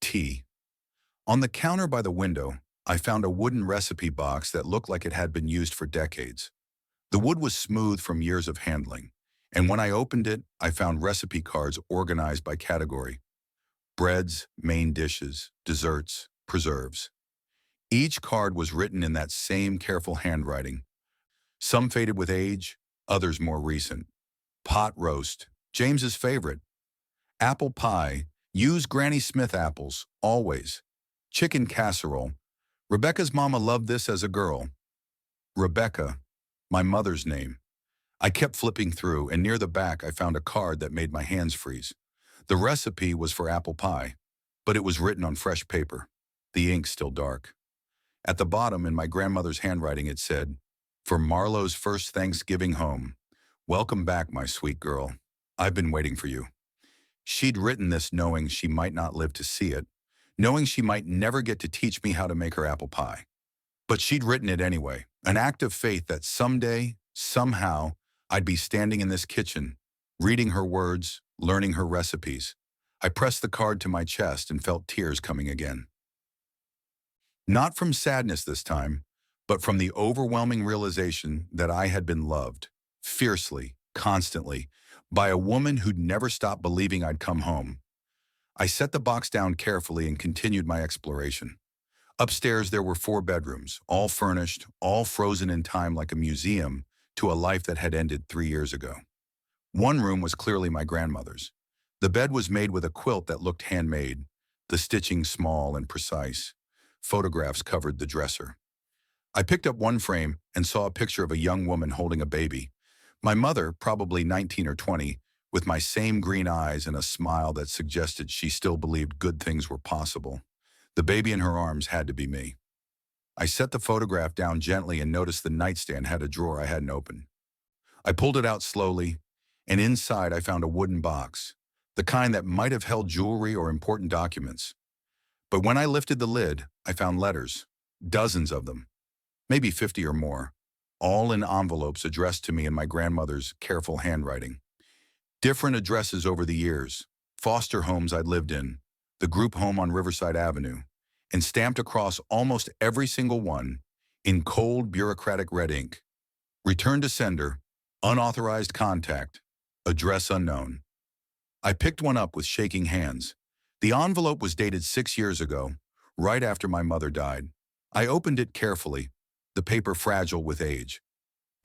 S1: tea. On the counter by the window, I found a wooden recipe box that looked like it had been used for decades. The wood was smooth from years of handling, and when I opened it, I found recipe cards organized by category: breads, main dishes, desserts, preserves. Each card was written in that same careful handwriting, some faded with age, others more recent. Pot roast, James's favorite. Apple pie, use Granny Smith apples, always. Chicken casserole, Rebecca's mama loved this as a girl. Rebecca, my mother's name. I kept flipping through, and near the back I found a card that made my hands freeze. The recipe was for apple pie, but it was written on fresh paper, the ink still dark. At the bottom, in my grandmother's handwriting, it said, "For Marlowe's first Thanksgiving home. Welcome back, my sweet girl. I've been waiting for you." She'd written this knowing she might not live to see it, knowing she might never get to teach me how to make her apple pie. But she'd written it anyway, an act of faith that someday, somehow, I'd be standing in this kitchen, reading her words, learning her recipes. I pressed the card to my chest and felt tears coming again. Not from sadness this time, but from the overwhelming realization that I had been loved, fiercely, constantly, by a woman who'd never stopped believing I'd come home. I set the box down carefully and continued my exploration. Upstairs there were 4 bedrooms, all furnished, all frozen in time like a museum to a life that had ended 3 years ago. One room was clearly my grandmother's. The bed was made with a quilt that looked handmade, the stitching small and precise. Photographs covered the dresser. I picked up one frame and saw a picture of a young woman holding a baby. My mother, probably 19 or 20, with my same green eyes and a smile that suggested she still believed good things were possible. The baby in her arms had to be me. I set the photograph down gently and noticed the nightstand had a drawer I hadn't opened. I pulled it out slowly, and inside I found a wooden box, the kind that might have held jewelry or important documents. But when I lifted the lid, I found letters, dozens of them, maybe 50 or more, all in envelopes addressed to me in my grandmother's careful handwriting. Different addresses over the years, foster homes I'd lived in, the group home on Riverside Avenue, and stamped across almost every single one in cold bureaucratic red ink. Return to sender, unauthorized contact, address unknown. I picked one up with shaking hands. The envelope was dated 6 years ago, right after my mother died. I opened it carefully, the paper fragile with age.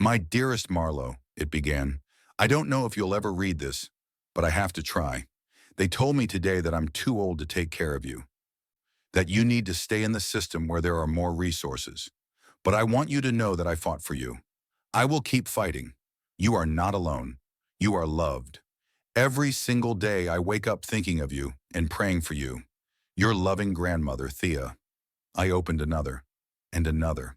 S1: "My dearest Marlowe," it began, "I don't know if you'll ever read this, but I have to try. They told me today that I'm too old to take care of you, that you need to stay in the system where there are more resources. But I want you to know that I fought for you. I will keep fighting. You are not alone. You are loved. Every single day I wake up thinking of you and praying for you. Your loving grandmother, Thea." I opened another, and another.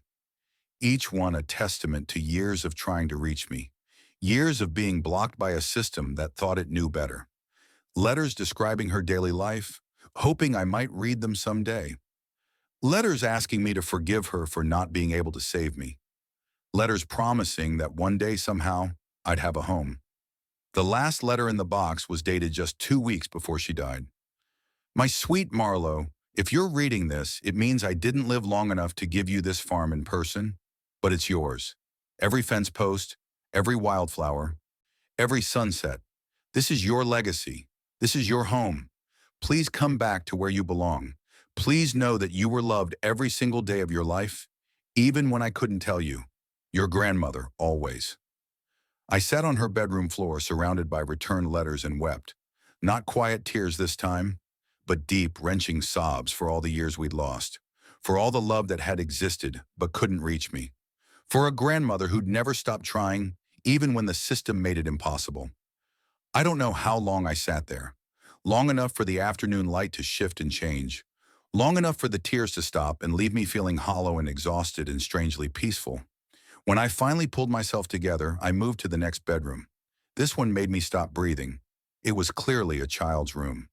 S1: Each one a testament to years of trying to reach me. Years of being blocked by a system that thought it knew better. Letters describing her daily life, hoping I might read them someday. Letters asking me to forgive her for not being able to save me. Letters promising that one day somehow I'd have a home. The last letter in the box was dated just 2 weeks before she died. "My sweet Marlowe, if you're reading this, it means I didn't live long enough to give you this farm in person, but it's yours. Every fence post, every wildflower, every sunset. This is your legacy. This is your home. Please come back to where you belong. Please know that you were loved every single day of your life, even when I couldn't tell you. Your grandmother, always." I sat on her bedroom floor surrounded by returned letters and wept. Not quiet tears this time, but deep, wrenching sobs for all the years we'd lost. For all the love that had existed but couldn't reach me. For a grandmother who'd never stopped trying, even when the system made it impossible. I don't know how long I sat there. Long enough for the afternoon light to shift and change. Long enough for the tears to stop and leave me feeling hollow and exhausted and strangely peaceful. When I finally pulled myself together, I moved to the next bedroom. This one made me stop breathing. It was clearly a child's room.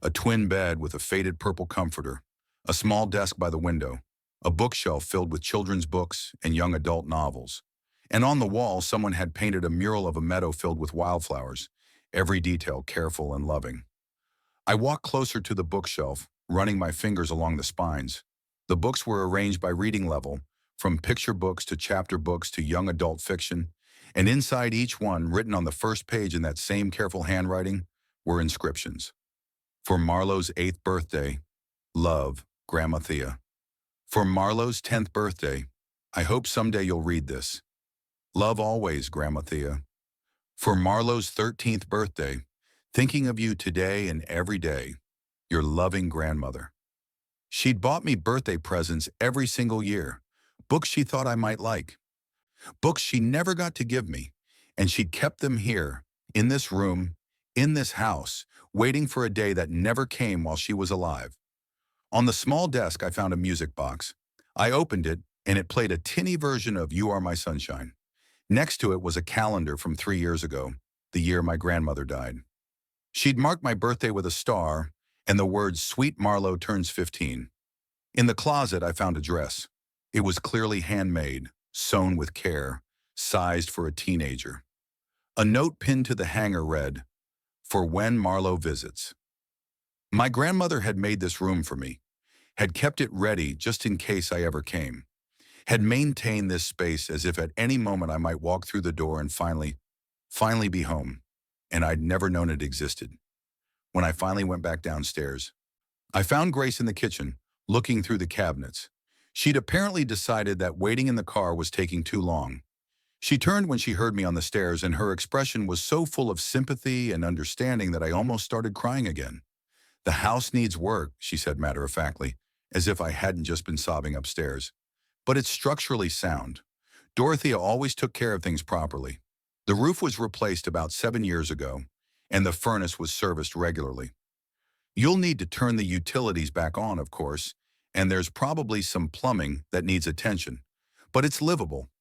S1: A twin bed with a faded purple comforter, a small desk by the window, a bookshelf filled with children's books and young adult novels. And on the wall, someone had painted a mural of a meadow filled with wildflowers, every detail careful and loving. I walked closer to the bookshelf, running my fingers along the spines. The books were arranged by reading level, from picture books to chapter books to young adult fiction, and inside each one, written on the first page in that same careful handwriting, were inscriptions. For Marlowe's 8th birthday, love, Grandma Thea. For Marlowe's 10th birthday, I hope someday you'll read this. Love always, Grandma Thea. For Marlowe's 13th birthday, thinking of you today and every day, your loving grandmother. She'd bought me birthday presents every single year, books she thought I might like, books she never got to give me, and she'd kept them here, in this room, in this house, waiting for a day that never came while she was alive. On the small desk, I found a music box. I opened it, and it played a tinny version of You Are My Sunshine. Next to it was a calendar from 3 years ago, the year my grandmother died. She'd marked my birthday with a star and the words, "Sweet Marlowe turns 15. In the closet, I found a dress. It was clearly handmade, sewn with care, sized for a teenager. A note pinned to the hanger read, "For when Marlowe visits." My grandmother had made this room for me, had kept it ready just in case I ever came, had maintained this space as if at any moment I might walk through the door and finally be home, and I'd never known it existed. When I finally went back downstairs, I found Grace in the kitchen, looking through the cabinets. She'd apparently decided that waiting in the car was taking too long. She turned when she heard me on the stairs, and her expression was so full of sympathy and understanding that I almost started crying again. "The house needs work," she said matter-of-factly, as if I hadn't just been sobbing upstairs. "But it's structurally sound. Dorothea always took care of things properly. The roof was replaced about 7 years ago, and the furnace was serviced regularly. You'll need to turn the utilities back on, of course, and there's probably some plumbing that needs attention. But it's livable.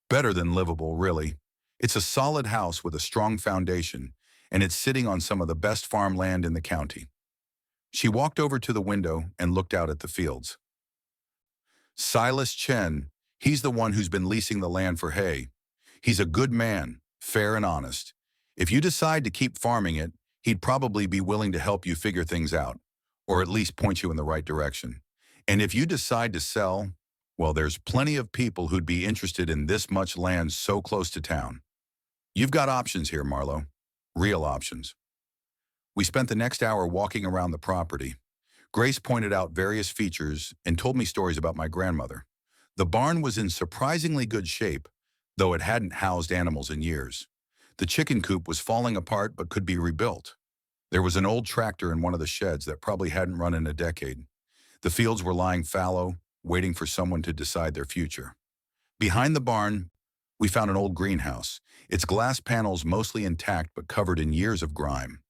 S1: Better than livable, really. It's a solid house with a strong foundation, and it's sitting on some of the best farmland in the county. She walked over to the window and looked out at the fields. Silas Chen, he's the one who's been leasing the land for hay. He's a good man, fair and honest. If you decide to keep farming it, he'd probably be willing to help you figure things out, or at least point you in the right direction. And if you decide to sell, well, there's plenty of people who'd be interested in this much land so close to town. You've got options here, Marlo. Real options. We spent the next hour walking around the property. Grace pointed out various features and told me stories about my grandmother. The barn was in surprisingly good shape, though it hadn't housed animals in years. The chicken coop was falling apart but could be rebuilt. There was an old tractor in one of the sheds that probably hadn't run in a decade. The fields were lying fallow, waiting for someone to decide their future. Behind the barn, we found an old greenhouse, its glass panels mostly intact but covered in years of grime.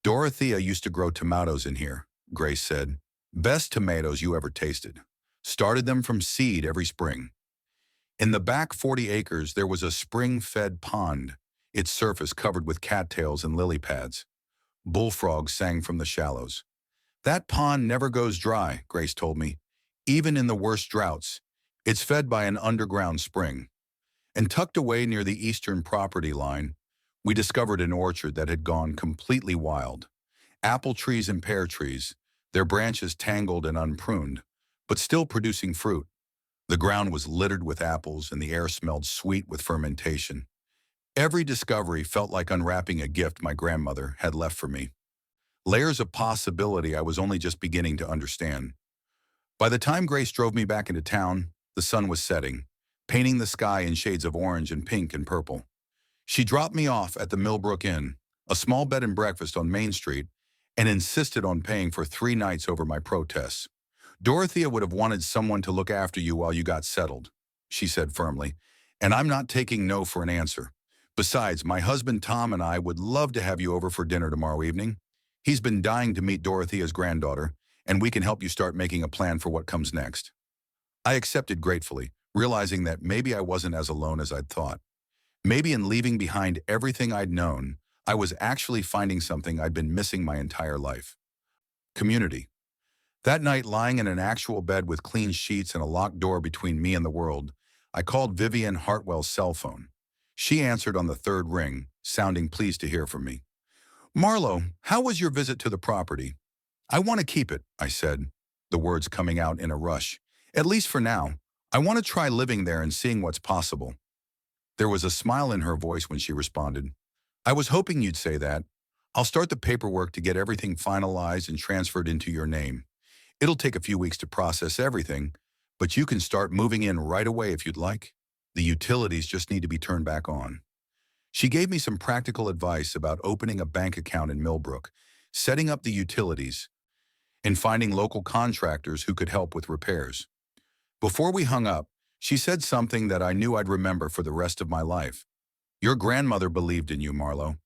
S1: Dorothea used to grow tomatoes in here, Grace said. Best tomatoes you ever tasted. Started them from seed every spring. In the back 40 acres, there was a spring-fed pond, its surface covered with cattails and lily pads. Bullfrogs sang from the shallows. That pond never goes dry, Grace told me. Even in the worst droughts, it's fed by an underground spring. And tucked away near the eastern property line, we discovered an orchard that had gone completely wild. Apple trees and pear trees, their branches tangled and unpruned, but still producing fruit. The ground was littered with apples and the air smelled sweet with fermentation. Every discovery felt like unwrapping a gift my grandmother had left for me. Layers of possibility I was only just beginning to understand. By the time Grace drove me back into town, the sun was setting, painting the sky in shades of orange and pink and purple. She dropped me off at the Millbrook Inn, a small bed and breakfast on Main Street, and insisted on paying for 3 nights over my protests. Dorothea would have wanted someone to look after you while you got settled, she said firmly, and I'm not taking no for an answer. Besides, my husband Tom and I would love to have you over for dinner tomorrow evening. He's been dying to meet Dorothea's granddaughter, and we can help you start making a plan for what comes next. I accepted gratefully, realizing that maybe I wasn't as alone as I'd thought. Maybe in leaving behind everything I'd known, I was actually finding something I'd been missing my entire life. Community. That night, lying in an actual bed with clean sheets and a locked door between me and the world, I called Vivian Hartwell's cell phone. She answered on the 3rd ring, sounding pleased to hear from me. Marlo, how was your visit to the property? I want to keep it, I said, the words coming out in a rush. At least for now. I want to try living there and seeing what's possible. There was a smile in her voice when she responded. I was hoping you'd say that. I'll start the paperwork to get everything finalized and transferred into your name. It'll take a few weeks to process everything, but you can start moving in right away if you'd like. The utilities just need to be turned back on. She gave me some practical advice about opening a bank account in Millbrook, setting up the utilities, and finding local contractors who could help with repairs. Before we hung up, she said something that I knew I'd remember for the rest of my life. Your grandmother believed in you, Marlo.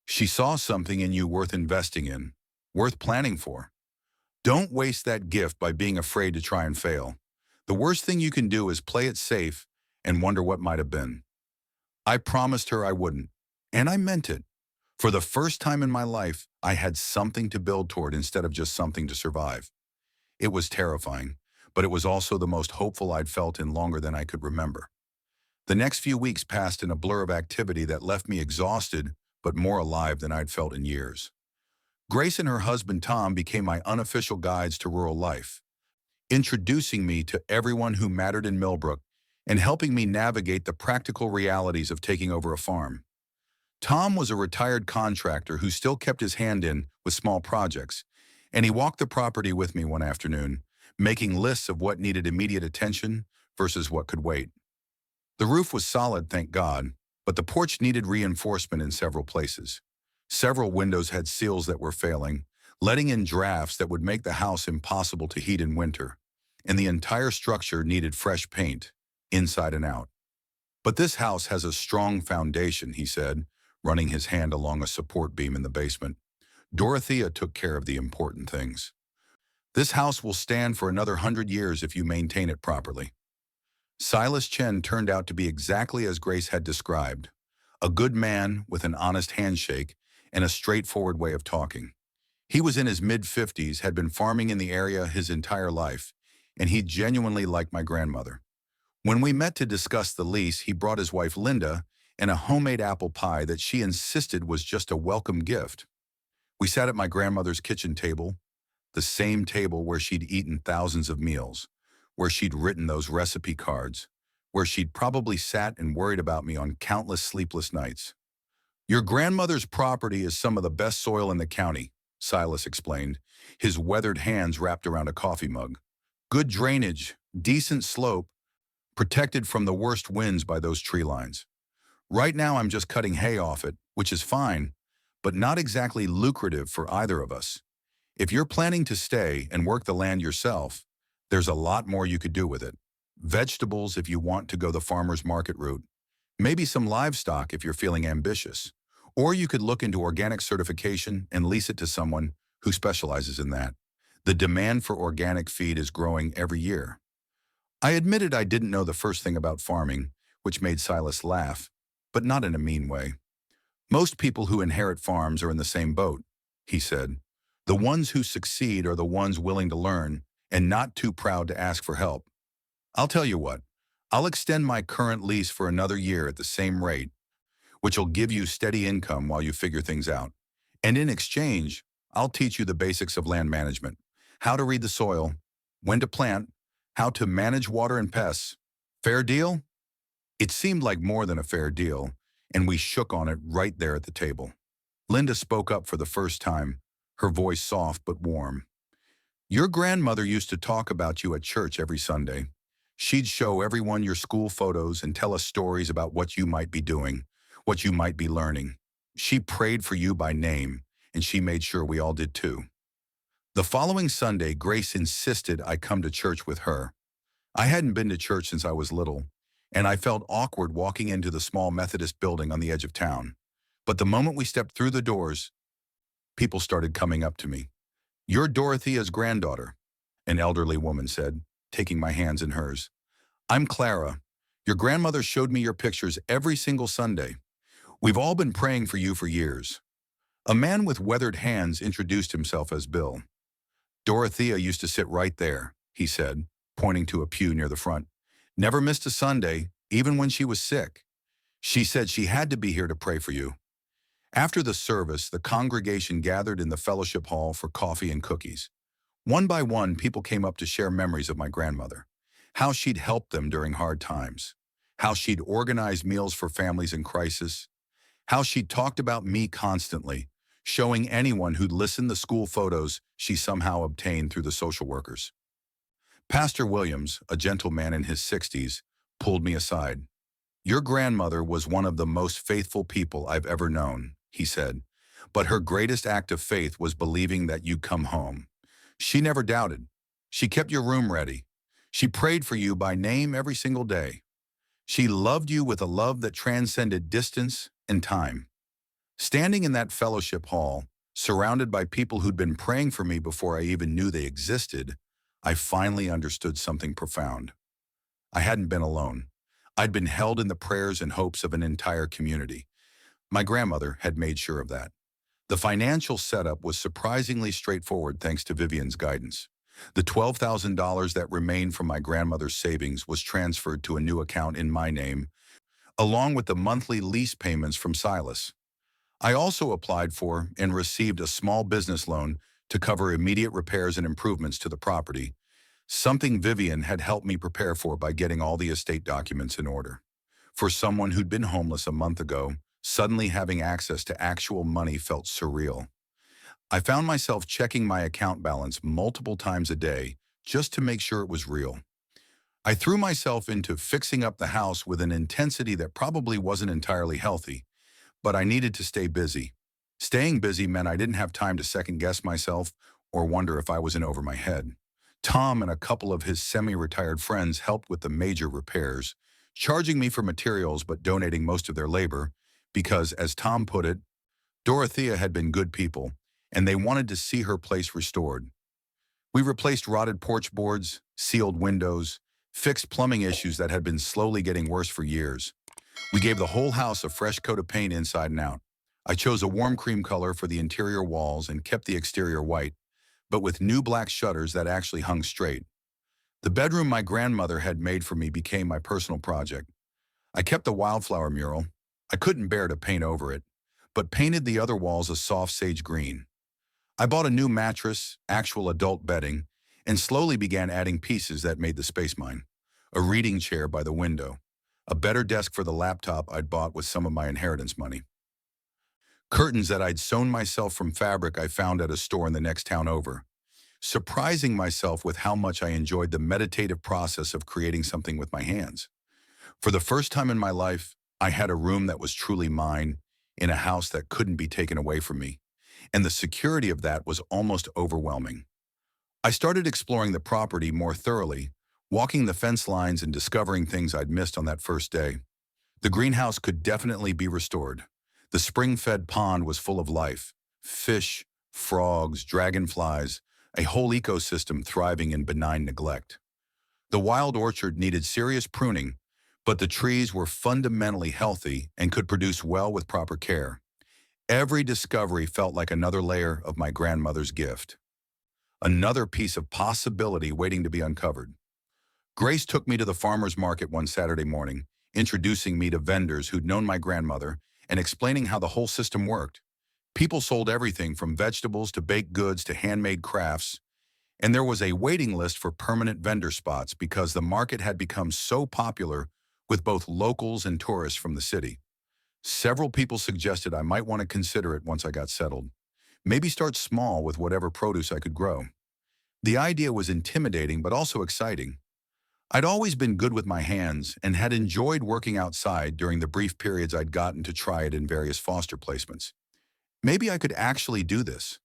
S1: She saw something in you worth investing in, worth planning for. Don't waste that gift by being afraid to try and fail. The worst thing you can do is play it safe and wonder what might have been. I promised her I wouldn't, and I meant it. For the first time in my life, I had something to build toward instead of just something to survive. It was terrifying, but it was also the most hopeful I'd felt in longer than I could remember. The next few weeks passed in a blur of activity that left me exhausted, but more alive than I'd felt in years. Grace and her husband Tom became my unofficial guides to rural life, introducing me to everyone who mattered in Millbrook and helping me navigate the practical realities of taking over a farm. Tom was a retired contractor who still kept his hand in with small projects, and he walked the property with me one afternoon, making lists of what needed immediate attention versus what could wait. The roof was solid, thank God, but the porch needed reinforcement in several places. Several windows had seals that were failing, letting in drafts that would make the house impossible to heat in winter, and the entire structure needed fresh paint, inside and out. But this house has a strong foundation, he said, running his hand along a support beam in the basement. Dorothea took care of the important things. This house will stand for another 100 years if you maintain it properly. Silas Chen turned out to be exactly as Grace had described, a good man with an honest handshake and a straightforward way of talking. He was in his mid-50s, had been farming in the area his entire life, and he genuinely liked my grandmother. When we met to discuss the lease, he brought his wife Linda and a homemade apple pie that she insisted was just a welcome gift. We sat at my grandmother's kitchen table, the same table where she'd eaten thousands of meals, where she'd written those recipe cards, where she'd probably sat and worried about me on countless sleepless nights. Your grandmother's property is some of the best soil in the county, Silas explained, his weathered hands wrapped around a coffee mug. Good drainage, decent slope, protected from the worst winds by those tree lines. Right now I'm just cutting hay off it, which is fine, but not exactly lucrative for either of us. If you're planning to stay and work the land yourself, there's a lot more you could do with it. Vegetables if you want to go the farmer's market route. Maybe some livestock if you're feeling ambitious. Or you could look into organic certification and lease it to someone who specializes in that. The demand for organic feed is growing every year. I admitted I didn't know the first thing about farming, which made Silas laugh, but not in a mean way. Most people who inherit farms are in the same boat, he said. The ones who succeed are the ones willing to learn and not too proud to ask for help. I'll tell you what, I'll extend my current lease for another year at the same rate, which will give you steady income while you figure things out. And in exchange, I'll teach you the basics of land management, how to read the soil, when to plant, how to manage water and pests. Fair deal? It seemed like more than a fair deal, and we shook on it right there at the table. Linda spoke up for the first time, her voice soft but warm. Your grandmother used to talk about you at church every Sunday. She'd show everyone your school photos and tell us stories about what you might be doing, what you might be learning. She prayed for you by name, and she made sure we all did too. The following Sunday, Grace insisted I come to church with her. I hadn't been to church since I was little, and I felt awkward walking into the small Methodist building on the edge of town. But the moment we stepped through the doors, people started coming up to me. You're Dorothea's granddaughter, an elderly woman said, taking my hands in hers. I'm Clara. Your grandmother showed me your pictures every single Sunday. We've all been praying for you for years. A man with weathered hands introduced himself as Bill. Dorothea used to sit right there, he said, pointing to a pew near the front. Never missed a Sunday, even when she was sick. She said she had to be here to pray for you. After the service, the congregation gathered in the fellowship hall for coffee and cookies. One by one, people came up to share memories of my grandmother, how she'd helped them during hard times, how she'd organized meals for families in crisis, how she'd talked about me constantly, showing anyone who'd listened the school photos she somehow obtained through the social workers. Pastor Williams, a gentleman in his 60s, pulled me aside. Your grandmother was one of the most faithful people I've ever known, he said, but her greatest act of faith was believing that you'd come home. She never doubted. She kept your room ready. She prayed for you by name every single day. She loved you with a love that transcended distance and time. Standing in that fellowship hall, surrounded by people who'd been praying for me before I even knew they existed, I finally understood something profound. I hadn't been alone. I'd been held in the prayers and hopes of an entire community. My grandmother had made sure of that. The financial setup was surprisingly straightforward thanks to Vivian's guidance. The $12,000 that remained from my grandmother's savings was transferred to a new account in my name, along with the monthly lease payments from Silas. I also applied for and received a small business loan to cover immediate repairs and improvements to the property, something Vivian had helped me prepare for by getting all the estate documents in order. For someone who'd been homeless a month ago, suddenly having access to actual money felt surreal. I found myself checking my account balance multiple times a day just to make sure it was real. I threw myself into fixing up the house with an intensity that probably wasn't entirely healthy, but I needed to stay busy. Staying busy meant I didn't have time to second-guess myself or wonder if I was in over my head. Tom and a couple of his semi-retired friends helped with the major repairs, charging me for materials but donating most of their labor because, as Tom put it, Dorothea had been good people, and they wanted to see her place restored. We replaced rotted porch boards, sealed windows, fixed plumbing issues that had been slowly getting worse for years. We gave the whole house a fresh coat of paint inside and out. I chose a warm cream color for the interior walls and kept the exterior white, but with new black shutters that actually hung straight. The bedroom my grandmother had made for me became my personal project. I kept the wildflower mural. I couldn't bear to paint over it, but painted the other walls a soft sage green. I bought a new mattress, actual adult bedding, and slowly began adding pieces that made the space mine. A reading chair by the window, a better desk for the laptop I'd bought with some of my inheritance money, curtains that I'd sewn myself from fabric I found at a store in the next town over, surprising myself with how much I enjoyed the meditative process of creating something with my hands. For the first time in my life, I had a room that was truly mine in a house that couldn't be taken away from me, and the security of that was almost overwhelming. I started exploring the property more thoroughly, walking the fence lines and discovering things I'd missed on that first day. The greenhouse could definitely be restored. The spring-fed pond was full of life, fish, frogs, dragonflies, a whole ecosystem thriving in benign neglect. The wild orchard needed serious pruning, but the trees were fundamentally healthy and could produce well with proper care. Every discovery felt like another layer of my grandmother's gift, another piece of possibility waiting to be uncovered. Grace took me to the farmer's market one Saturday morning, introducing me to vendors who'd known my grandmother and explaining how the whole system worked. People sold everything from vegetables to baked goods to handmade crafts, and there was a waiting list for permanent vendor spots because the market had become so popular with both locals and tourists from the city. Several people suggested I might want to consider it once I got settled. Maybe start small with whatever produce I could grow. The idea was intimidating but also exciting. I'd always been good with my hands and had enjoyed working outside during the brief periods I'd gotten to try it in various foster placements. Maybe I could actually do this.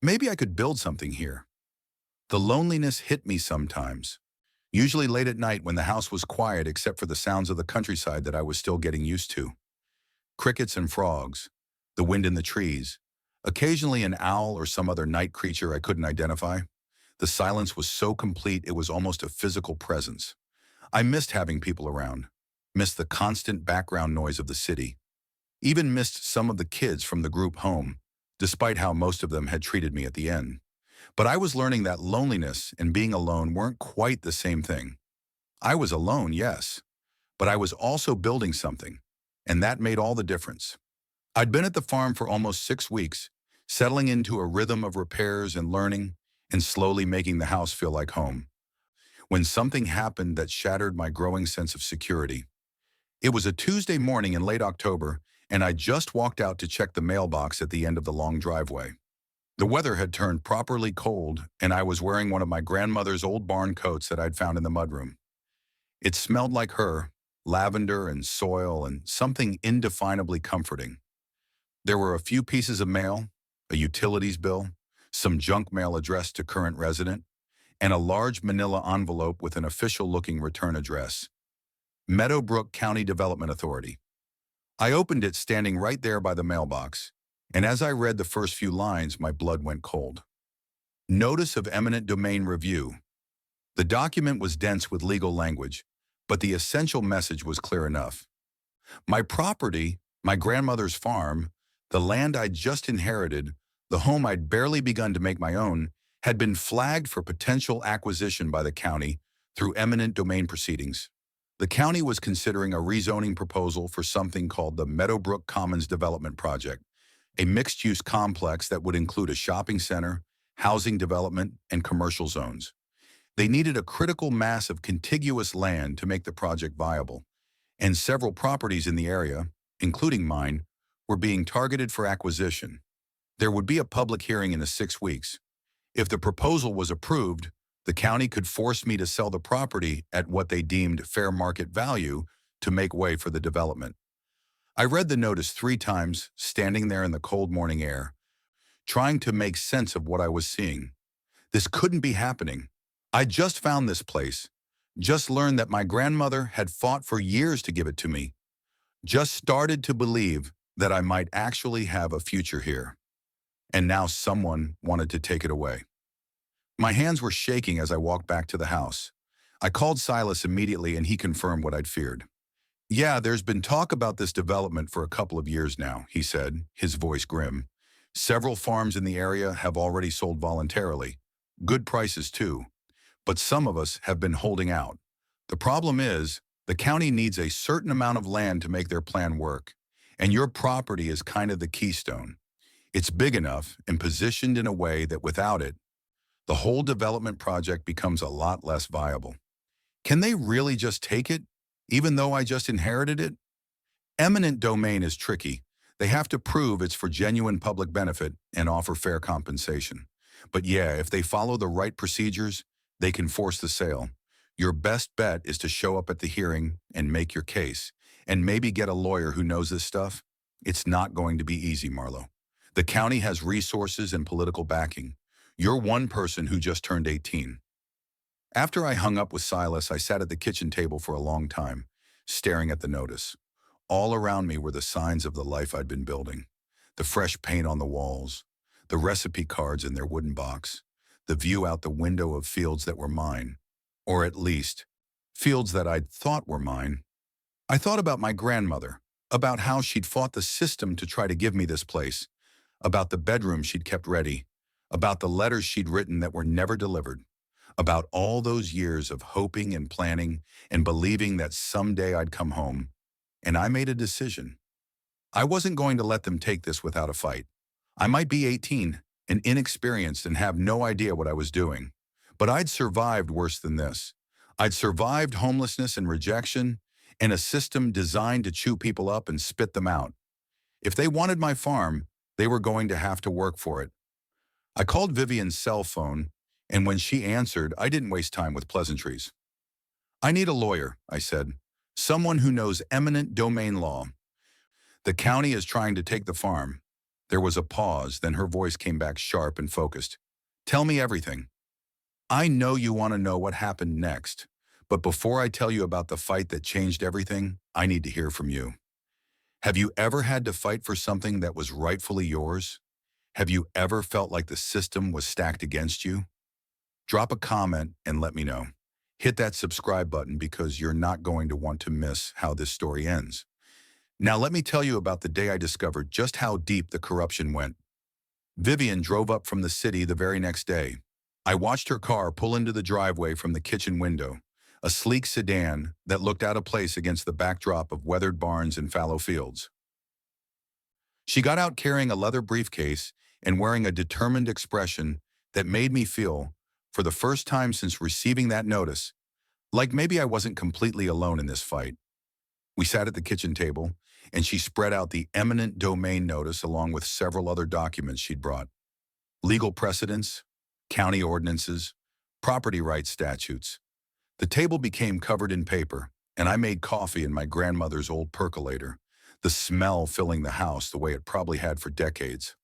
S1: Maybe I could build something here. The loneliness hit me sometimes, usually late at night when the house was quiet except for the sounds of the countryside that I was still getting used to. Crickets and frogs, the wind in the trees, occasionally an owl or some other night creature I couldn't identify. The silence was so complete it was almost a physical presence. I missed having people around, missed the constant background noise of the city, even missed some of the kids from the group home, despite how most of them had treated me at the end. But I was learning that loneliness and being alone weren't quite the same thing. I was alone, yes, but I was also building something, and that made all the difference. I'd been at the farm for almost 6 weeks, settling into a rhythm of repairs and learning, and slowly making the house feel like home, when something happened that shattered my growing sense of security. It was a Tuesday morning in late October, and I just walked out to check the mailbox at the end of the long driveway. The weather had turned properly cold, and I was wearing one of my grandmother's old barn coats that I'd found in the mudroom. It smelled like her, lavender and soil and something indefinably comforting. There were a few pieces of mail, a utilities bill, some junk mail addressed to current resident, and a large manila envelope with an official-looking return address. Meadowbrook County Development Authority. I opened it standing right there by the mailbox, and as I read the first few lines, my blood went cold. Notice of Eminent Domain Review. The document was dense with legal language, but the essential message was clear enough. My property, my grandmother's farm, the land I'd just inherited, the home I'd barely begun to make my own, had been flagged for potential acquisition by the county through eminent domain proceedings. The county was considering a rezoning proposal for something called the Meadowbrook Commons Development Project, a mixed-use complex that would include a shopping center, housing development, and commercial zones. They needed a critical mass of contiguous land to make the project viable, and several properties in the area, including mine, were being targeted for acquisition. There would be a public hearing in the 6 weeks. If the proposal was approved, the county could force me to sell the property at what they deemed fair market value to make way for the development. I read the notice 3 times, standing there in the cold morning air, trying to make sense of what I was seeing. This couldn't be happening. I just found this place, just learned that my grandmother had fought for years to give it to me, just started to believe that I might actually have a future here. And now someone wanted to take it away. My hands were shaking as I walked back to the house. I called Silas immediately and he confirmed what I'd feared. Yeah, there's been talk about this development for a couple of years now, he said, his voice grim. Several farms in the area have already sold voluntarily. Good prices too. But some of us have been holding out. The problem is, the county needs a certain amount of land to make their plan work. And your property is kind of the keystone. It's big enough and positioned in a way that without it, the whole development project becomes a lot less viable. Can they really just take it, even though I just inherited it? Eminent domain is tricky. They have to prove it's for genuine public benefit and offer fair compensation. But yeah, if they follow the right procedures, they can force the sale. Your best bet is to show up at the hearing and make your case, and maybe get a lawyer who knows this stuff. It's not going to be easy, Marlo. The county has resources and political backing. You're one person who just turned 18. After I hung up with Silas, I sat at the kitchen table for a long time, staring at the notice. All around me were the signs of the life I'd been building. The fresh paint on the walls, the recipe cards in their wooden box, the view out the window of fields that were mine, or at least, fields that I'd thought were mine. I thought about my grandmother, about how she'd fought the system to try to give me this place, about the bedroom she'd kept ready, about the letters she'd written that were never delivered, about all those years of hoping and planning and believing that someday I'd come home. And I made a decision. I wasn't going to let them take this without a fight. I might be 18 and inexperienced and have no idea what I was doing, but I'd survived worse than this. I'd survived homelessness and rejection and a system designed to chew people up and spit them out. If they wanted my farm, they were going to have to work for it. I called Vivian's cell phone, and when she answered, I didn't waste time with pleasantries. I need a lawyer, I said. Someone who knows eminent domain law. The county is trying to take the farm. There was a pause, then her voice came back sharp and focused. Tell me everything. I know you want to know what happened next, but before I tell you about the fight that changed everything, I need to hear from you. Have you ever had to fight for something that was rightfully yours? Have you ever felt like the system was stacked against you? Drop a comment and let me know. Hit that subscribe button because you're not going to want to miss how this story ends. Now let me tell you about the day I discovered just how deep the corruption went. Vivian drove up from the city the very next day. I watched her car pull into the driveway from the kitchen window, a sleek sedan that looked out of place against the backdrop of weathered barns and fallow fields. She got out carrying a leather briefcase and wearing a determined expression that made me feel, for the first time since receiving that notice, like maybe I wasn't completely alone in this fight. We sat at the kitchen table, and she spread out the eminent domain notice along with several other documents she'd brought. Legal precedents, county ordinances, property rights statutes. The table became covered in paper, and I made coffee in my grandmother's old percolator, the smell filling the house the way it probably had for decades.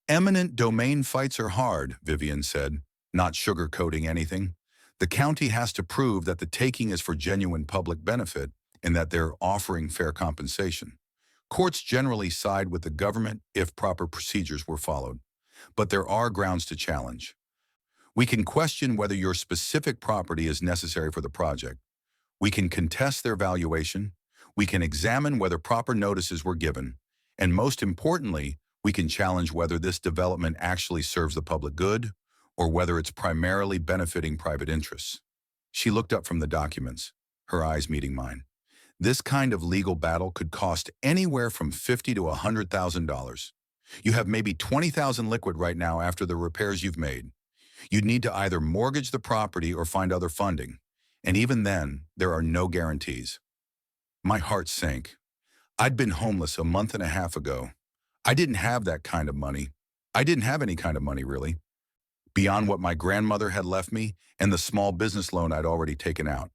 S1: Eminent domain fights are hard, Vivian said, not sugarcoating anything. The county has to prove that the taking is for genuine public benefit and that they're offering fair compensation. Courts generally side with the government if proper procedures were followed, but there are grounds to challenge. We can question whether your specific property is necessary for the project. We can contest their valuation. We can examine whether proper notices were given. And most importantly, we can challenge whether this development actually serves the public good or whether it's primarily benefiting private interests. She looked up from the documents, her eyes meeting mine. This kind of legal battle could cost anywhere from $50,000 to $100,000. You have maybe $20,000 liquid right now after the repairs you've made. You'd need to either mortgage the property or find other funding. And even then, there are no guarantees. My heart sank. I'd been homeless a month and a half ago. I didn't have that kind of money. I didn't have any kind of money, really, beyond what my grandmother had left me and the small business loan I'd already taken out.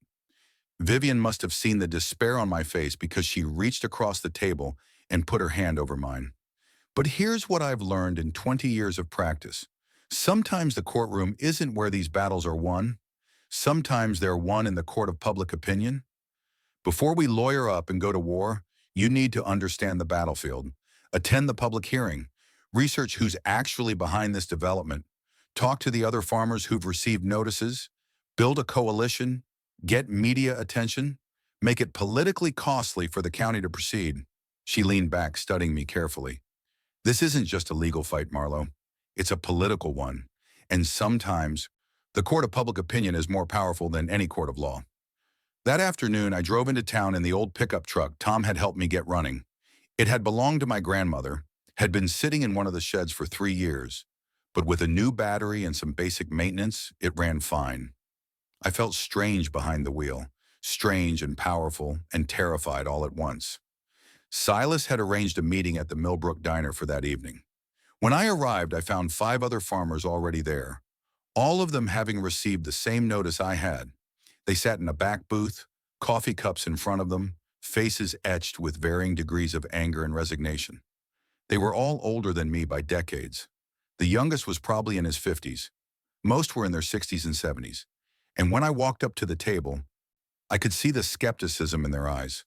S1: Vivian must have seen the despair on my face because she reached across the table and put her hand over mine. But here's what I've learned in 20 years of practice. Sometimes the courtroom isn't where these battles are won. Sometimes they're won in the court of public opinion. Before we lawyer up and go to war, you need to understand the battlefield, attend the public hearing, research who's actually behind this development, talk to the other farmers who've received notices, build a coalition, get media attention, make it politically costly for the county to proceed. She leaned back, studying me carefully. This isn't just a legal fight, Marlo. It's a political one. And sometimes, the court of public opinion is more powerful than any court of law. That afternoon, I drove into town in the old pickup truck Tom had helped me get running. It had belonged to my grandmother, had been sitting in one of the sheds for 3 years, but with a new battery and some basic maintenance, it ran fine. I felt strange behind the wheel, strange and powerful and terrified all at once. Silas had arranged a meeting at the Millbrook Diner for that evening. When I arrived, I found 5 other farmers already there, all of them having received the same notice I had. They sat in a back booth, coffee cups in front of them, faces etched with varying degrees of anger and resignation. They were all older than me by decades. The youngest was probably in his 50s. Most were in their 60s and 70s. And when I walked up to the table, I could see the skepticism in their eyes.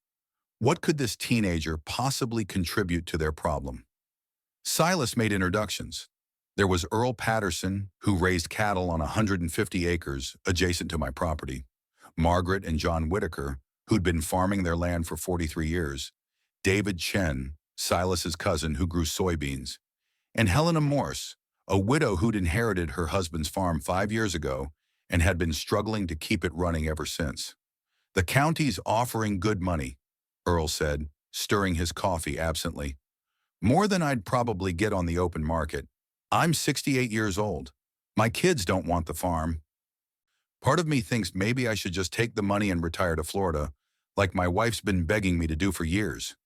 S1: What could this teenager possibly contribute to their problem? Silas made introductions. There was Earl Patterson, who raised cattle on 150 acres adjacent to my property. Margaret and John Whitaker, who'd been farming their land for 43 years. David Chen, Silas's cousin, who grew soybeans. And Helena Morse, a widow who'd inherited her husband's farm 5 years ago and had been struggling to keep it running ever since. The county's offering good money, Earl said, stirring his coffee absently. More than I'd probably get on the open market. I'm 68 years old. My kids don't want the farm. Part of me thinks maybe I should just take the money and retire to Florida, like my wife's been begging me to do for years.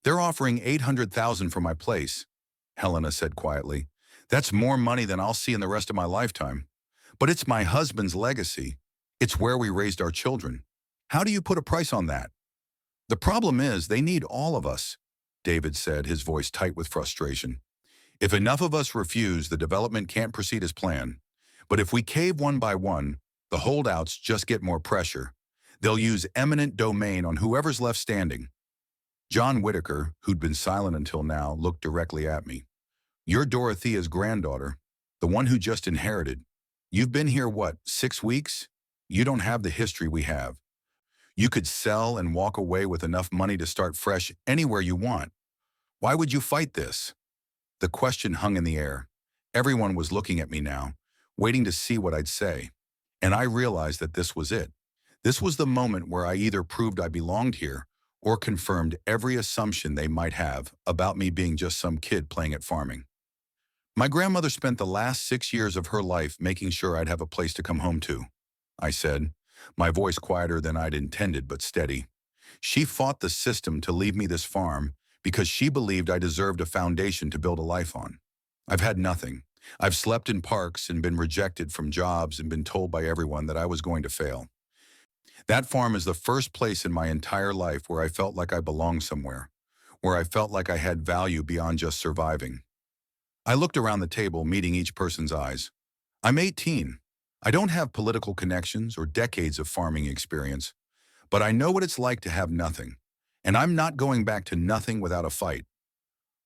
S1: They're offering $800,000 for my place, Helena said quietly. That's more money than I'll see in the rest of my lifetime. But it's my husband's legacy. It's where we raised our children. How do you put a price on that? The problem is they need all of us, David said, his voice tight with frustration. If enough of us refuse, the development can't proceed as planned. But if we cave one by one, the holdouts just get more pressure. They'll use eminent domain on whoever's left standing. John Whitaker, who'd been silent until now, looked directly at me. You're Dorothea's granddaughter, the one who just inherited. You've been here, 6 weeks? You don't have the history we have. You could sell and walk away with enough money to start fresh anywhere you want. Why would you fight this? The question hung in the air. Everyone was looking at me now, waiting to see what I'd say. And I realized that this was it. This was the moment where I either proved I belonged here or confirmed every assumption they might have about me being just some kid playing at farming. My grandmother spent the last 6 years of her life making sure I'd have a place to come home to, I said, my voice quieter than I'd intended but steady. She fought the system to leave me this farm because she believed I deserved a foundation to build a life on. I've had nothing. I've slept in parks and been rejected from jobs and been told by everyone that I was going to fail. That farm is the first place in my entire life where I felt like I belonged somewhere, where I felt like I had value beyond just surviving. I looked around the table, meeting each person's eyes. I'm 18. I don't have political connections or decades of farming experience, but I know what it's like to have nothing, and I'm not going back to nothing without a fight.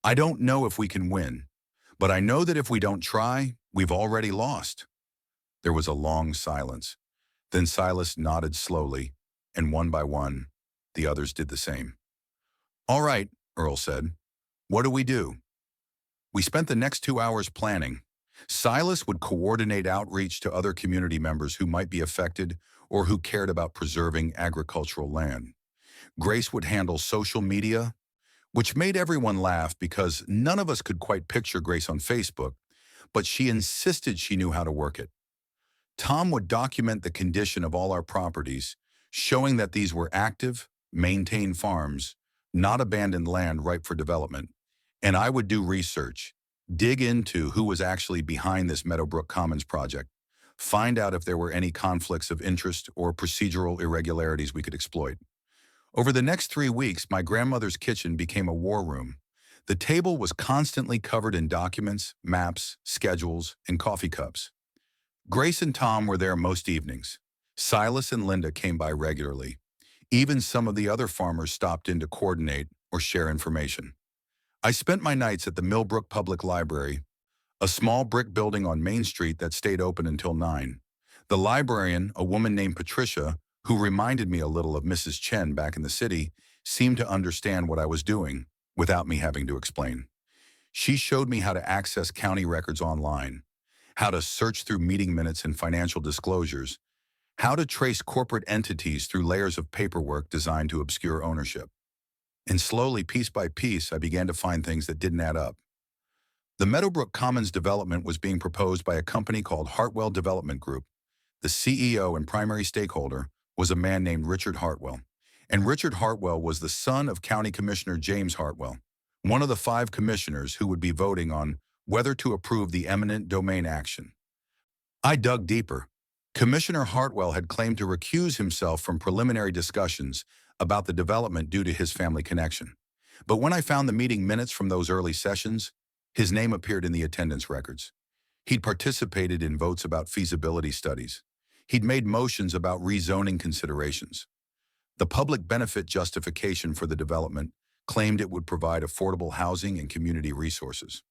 S1: I don't know if we can win, but I know that if we don't try, we've already lost. There was a long silence. Then Silas nodded slowly, and one by one, the others did the same. All right, Earl said. What do we do? We spent the next 2 hours planning. Silas would coordinate outreach to other community members who might be affected or who cared about preserving agricultural land. Grace would handle social media, which made everyone laugh because none of us could quite picture Grace on Facebook, but she insisted she knew how to work it. Tom would document the condition of all our properties, showing that these were active, maintained farms, not abandoned land ripe for development. And I would do research, dig into who was actually behind this Meadowbrook Commons project, find out if there were any conflicts of interest or procedural irregularities we could exploit. Over the next 3 weeks, my grandmother's kitchen became a war room. The table was constantly covered in documents, maps, schedules, and coffee cups. Grace and Tom were there most evenings. Silas and Linda came by regularly. Even some of the other farmers stopped in to coordinate or share information. I spent my nights at the Millbrook Public Library, a small brick building on Main Street that stayed open until 9. The librarian, a woman named Patricia, who reminded me a little of Mrs. Chen back in the city, seemed to understand what I was doing without me having to explain. She showed me how to access county records online, how to search through meeting minutes and financial disclosures, how to trace corporate entities through layers of paperwork designed to obscure ownership. And slowly, piece by piece, I began to find things that didn't add up. The Meadowbrook Commons development was being proposed by a company called Hartwell Development Group. The CEO and primary stakeholder was a man named Richard Hartwell. And Richard Hartwell was the son of County Commissioner James Hartwell, one of the 5 commissioners who would be voting on whether to approve the eminent domain action. I dug deeper. Commissioner Hartwell had claimed to recuse himself from preliminary discussions about the development due to his family connection. But when I found the meeting minutes from those early sessions, his name appeared in the attendance records. He'd participated in votes about feasibility studies. He'd made motions about rezoning considerations. The public benefit justification for the development claimed it would provide affordable housing and community resources.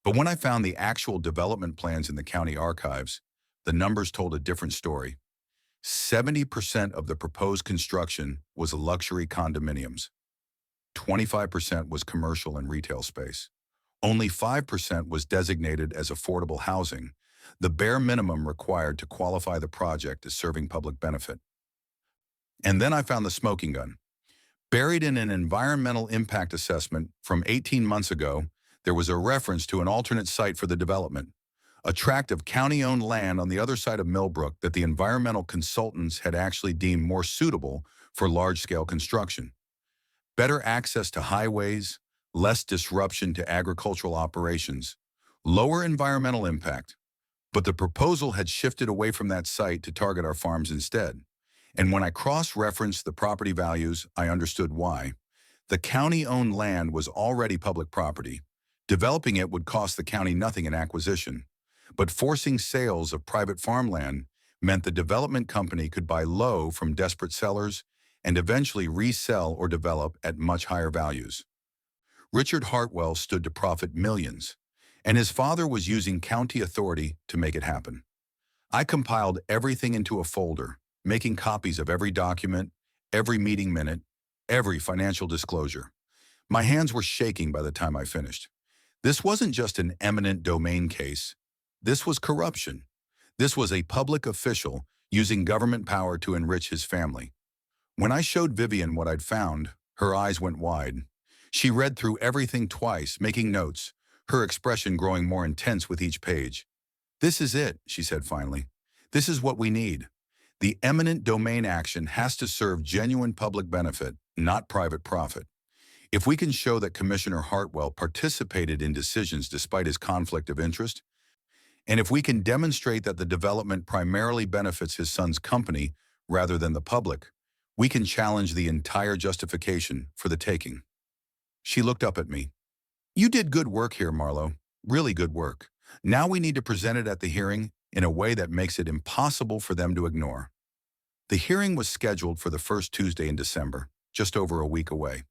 S1: But when I found the actual development plans in the county archives, the numbers told a different story. 70% of the proposed construction was luxury condominiums. 25% was commercial and retail space. Only 5% was designated as affordable housing, the bare minimum required to qualify the project as serving public benefit. And then I found the smoking gun. Buried in an environmental impact assessment from 18 months ago, there was a reference to an alternate site for the development, a tract of county-owned land on the other side of Millbrook that the environmental consultants had actually deemed more suitable for large-scale construction. Better access to highways, less disruption to agricultural operations, lower environmental impact. But the proposal had shifted away from that site to target our farms instead. And when I cross-referenced the property values, I understood why. The county-owned land was already public property. Developing it would cost the county nothing in acquisition. But forcing sales of private farmland meant the development company could buy low from desperate sellers and eventually resell or develop at much higher values. Richard Hartwell stood to profit millions, and his father was using county authority to make it happen. I compiled everything into a folder, making copies of every document, every meeting minute, every financial disclosure. My hands were shaking by the time I finished. This wasn't just an eminent domain case. This was corruption. This was a public official using government power to enrich his family. When I showed Vivian what I'd found, her eyes went wide. She read through everything twice, making notes, her expression growing more intense with each page. "This is it," she said finally. "This is what we need. The eminent domain action has to serve genuine public benefit, not private profit. If we can show that Commissioner Hartwell participated in decisions despite his conflict of interest, and if we can demonstrate that the development primarily benefits his son's company rather than the public, we can challenge the entire justification for the taking." She looked up at me. "You did good work here, Marlo. Really good work. Now we need to present it at the hearing in a way that makes it impossible for them to ignore." The hearing was scheduled for the first Tuesday in December, just over a week away.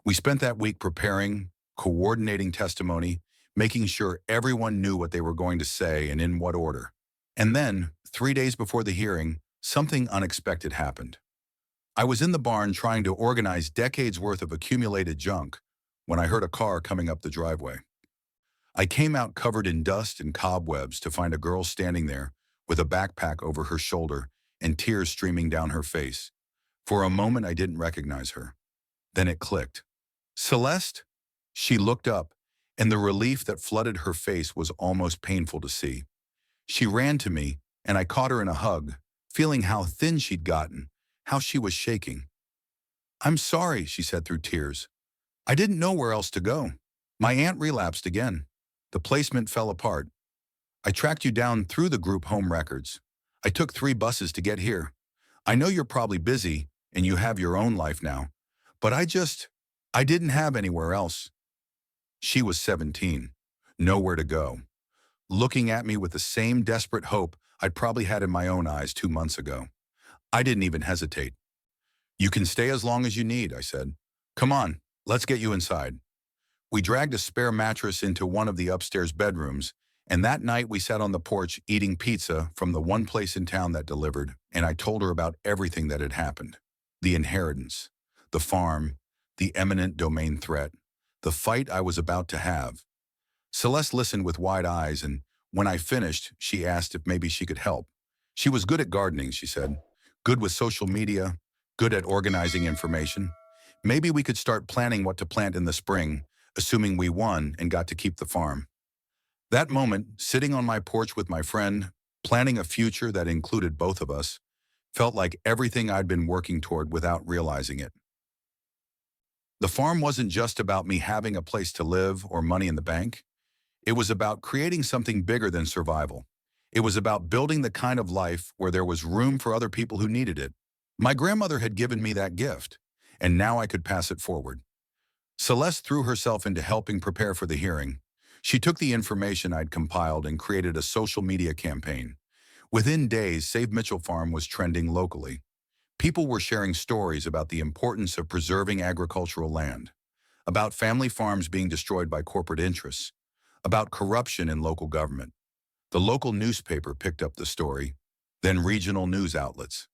S1: We spent that week preparing, coordinating testimony, making sure everyone knew what they were going to say and in what order. And then, 3 days before the hearing, something unexpected happened. I was in the barn trying to organize decades' worth of accumulated junk when I heard a car coming up the driveway. I came out covered in dust and cobwebs to find a girl standing there with a backpack over her shoulder and tears streaming down her face. For a moment, I didn't recognize her. Then it clicked. "Celeste?" She looked up, and the relief that flooded her face was almost painful to see. She ran to me, and I caught her in a hug, feeling how thin she'd gotten, how she was shaking. "I'm sorry," she said through tears. "I didn't know where else to go. My aunt relapsed again. The placement fell apart. I tracked you down through the group home records. I took 3 buses to get here. I know you're probably busy, and you have your own life now, but I didn't have anywhere else." She was 17, nowhere to go, looking at me with the same desperate hope I'd probably had in my own eyes 2 months ago. I didn't even hesitate. "You can stay as long as you need," I said. "Come on, let's get you inside." We dragged a spare mattress into one of the upstairs bedrooms, and that night we sat on the porch eating pizza from the one place in town that delivered and I told her about everything that had happened. The inheritance, the farm, the eminent domain threat, the fight I was about to have. Celeste listened with wide eyes, and when I finished, she asked if maybe she could help. She was good at gardening, she said. Good with social media, good at organizing information. Maybe we could start planning what to plant in the spring, assuming we won and got to keep the farm. That moment, sitting on my porch with my friend, planning a future that included both of us, felt like everything I'd been working toward without realizing it. The farm wasn't just about me having a place to live or money in the bank. It was about creating something bigger than survival. It was about building the kind of life where there was room for other people who needed it. My grandmother had given me that gift, and now I could pass it forward. Celeste threw herself into helping prepare for the hearing. She took the information I'd compiled and created a social media campaign. Within days, Save Mitchell Farm was trending locally. People were sharing stories about the importance of preserving agricultural land, about family farms being destroyed by corporate interests, about corruption in local government. The local newspaper picked up the story, then regional news outlets.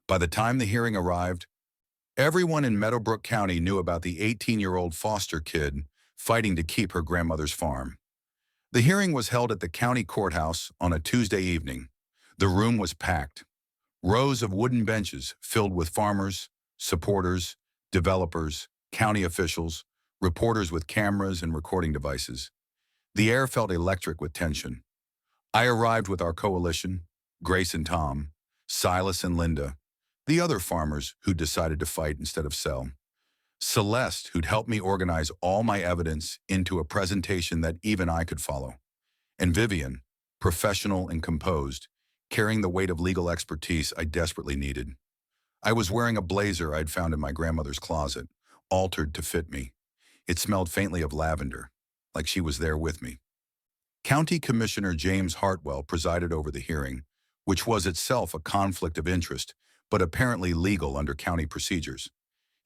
S1: By the time the hearing arrived, everyone in Meadowbrook County knew about the 18-year-old foster kid fighting to keep her grandmother's farm. The hearing was held at the county courthouse on a Tuesday evening. The room was packed. Rows of wooden benches filled with farmers, supporters, developers, county officials, reporters with cameras and recording devices. The air felt electric with tension. I arrived with our coalition, Grace and Tom, Silas and Linda, the other farmers who decided to fight instead of sell. Celeste, who'd helped me organize all my evidence into a presentation that even I could follow. And Vivian, professional and composed, carrying the weight of legal expertise I desperately needed. I was wearing a blazer I'd found in my grandmother's closet, altered to fit me. It smelled faintly of lavender, like she was there with me. County Commissioner James Hartwell presided over the hearing, which was itself a conflict of interest, but apparently legal under county procedures.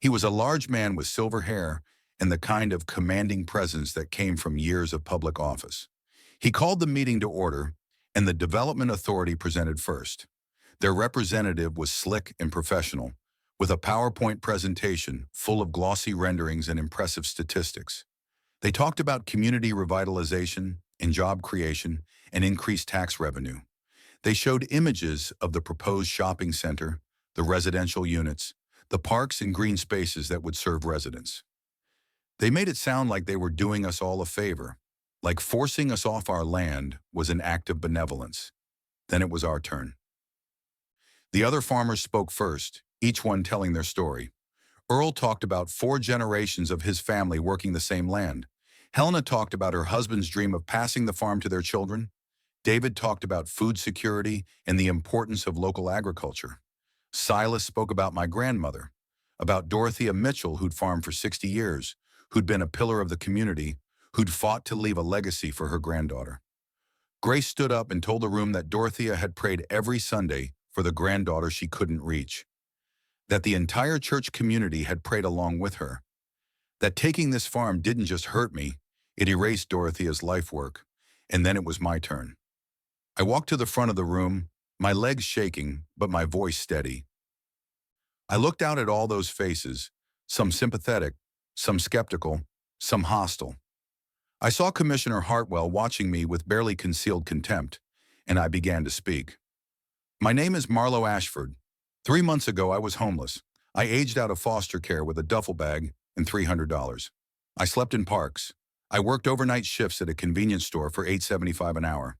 S1: He was a large man with silver hair and the kind of commanding presence that came from years of public office. He called the meeting to order, and the Development Authority presented first. Their representative was slick and professional, with a PowerPoint presentation full of glossy renderings and impressive statistics. They talked about community revitalization and job creation and increased tax revenue. They showed images of the proposed shopping center, the residential units, the parks and green spaces that would serve residents. They made it sound like they were doing us all a favor, like forcing us off our land was an act of benevolence. Then it was our turn. The other farmers spoke first, each one telling their story. Earl talked about 4 generations of his family working the same land. Helena talked about her husband's dream of passing the farm to their children. David talked about food security and the importance of local agriculture. Silas spoke about my grandmother, about Dorothea Mitchell, who'd farmed for 60 years, who'd been a pillar of the community, who'd fought to leave a legacy for her granddaughter. Grace stood up and told the room that Dorothea had prayed every Sunday for the granddaughter she couldn't reach, that the entire church community had prayed along with her, that taking this farm didn't just hurt me, it erased Dorothea's life work, and then it was my turn. I walked to the front of the room, my legs shaking, but my voice steady. I looked out at all those faces, some sympathetic, some skeptical, some hostile. I saw Commissioner Hartwell watching me with barely concealed contempt, and I began to speak. My name is Marlo Ashford. 3 months ago, I was homeless. I aged out of foster care with a duffel bag and $300. I slept in parks. I worked overnight shifts at a convenience store for $8.75 an hour.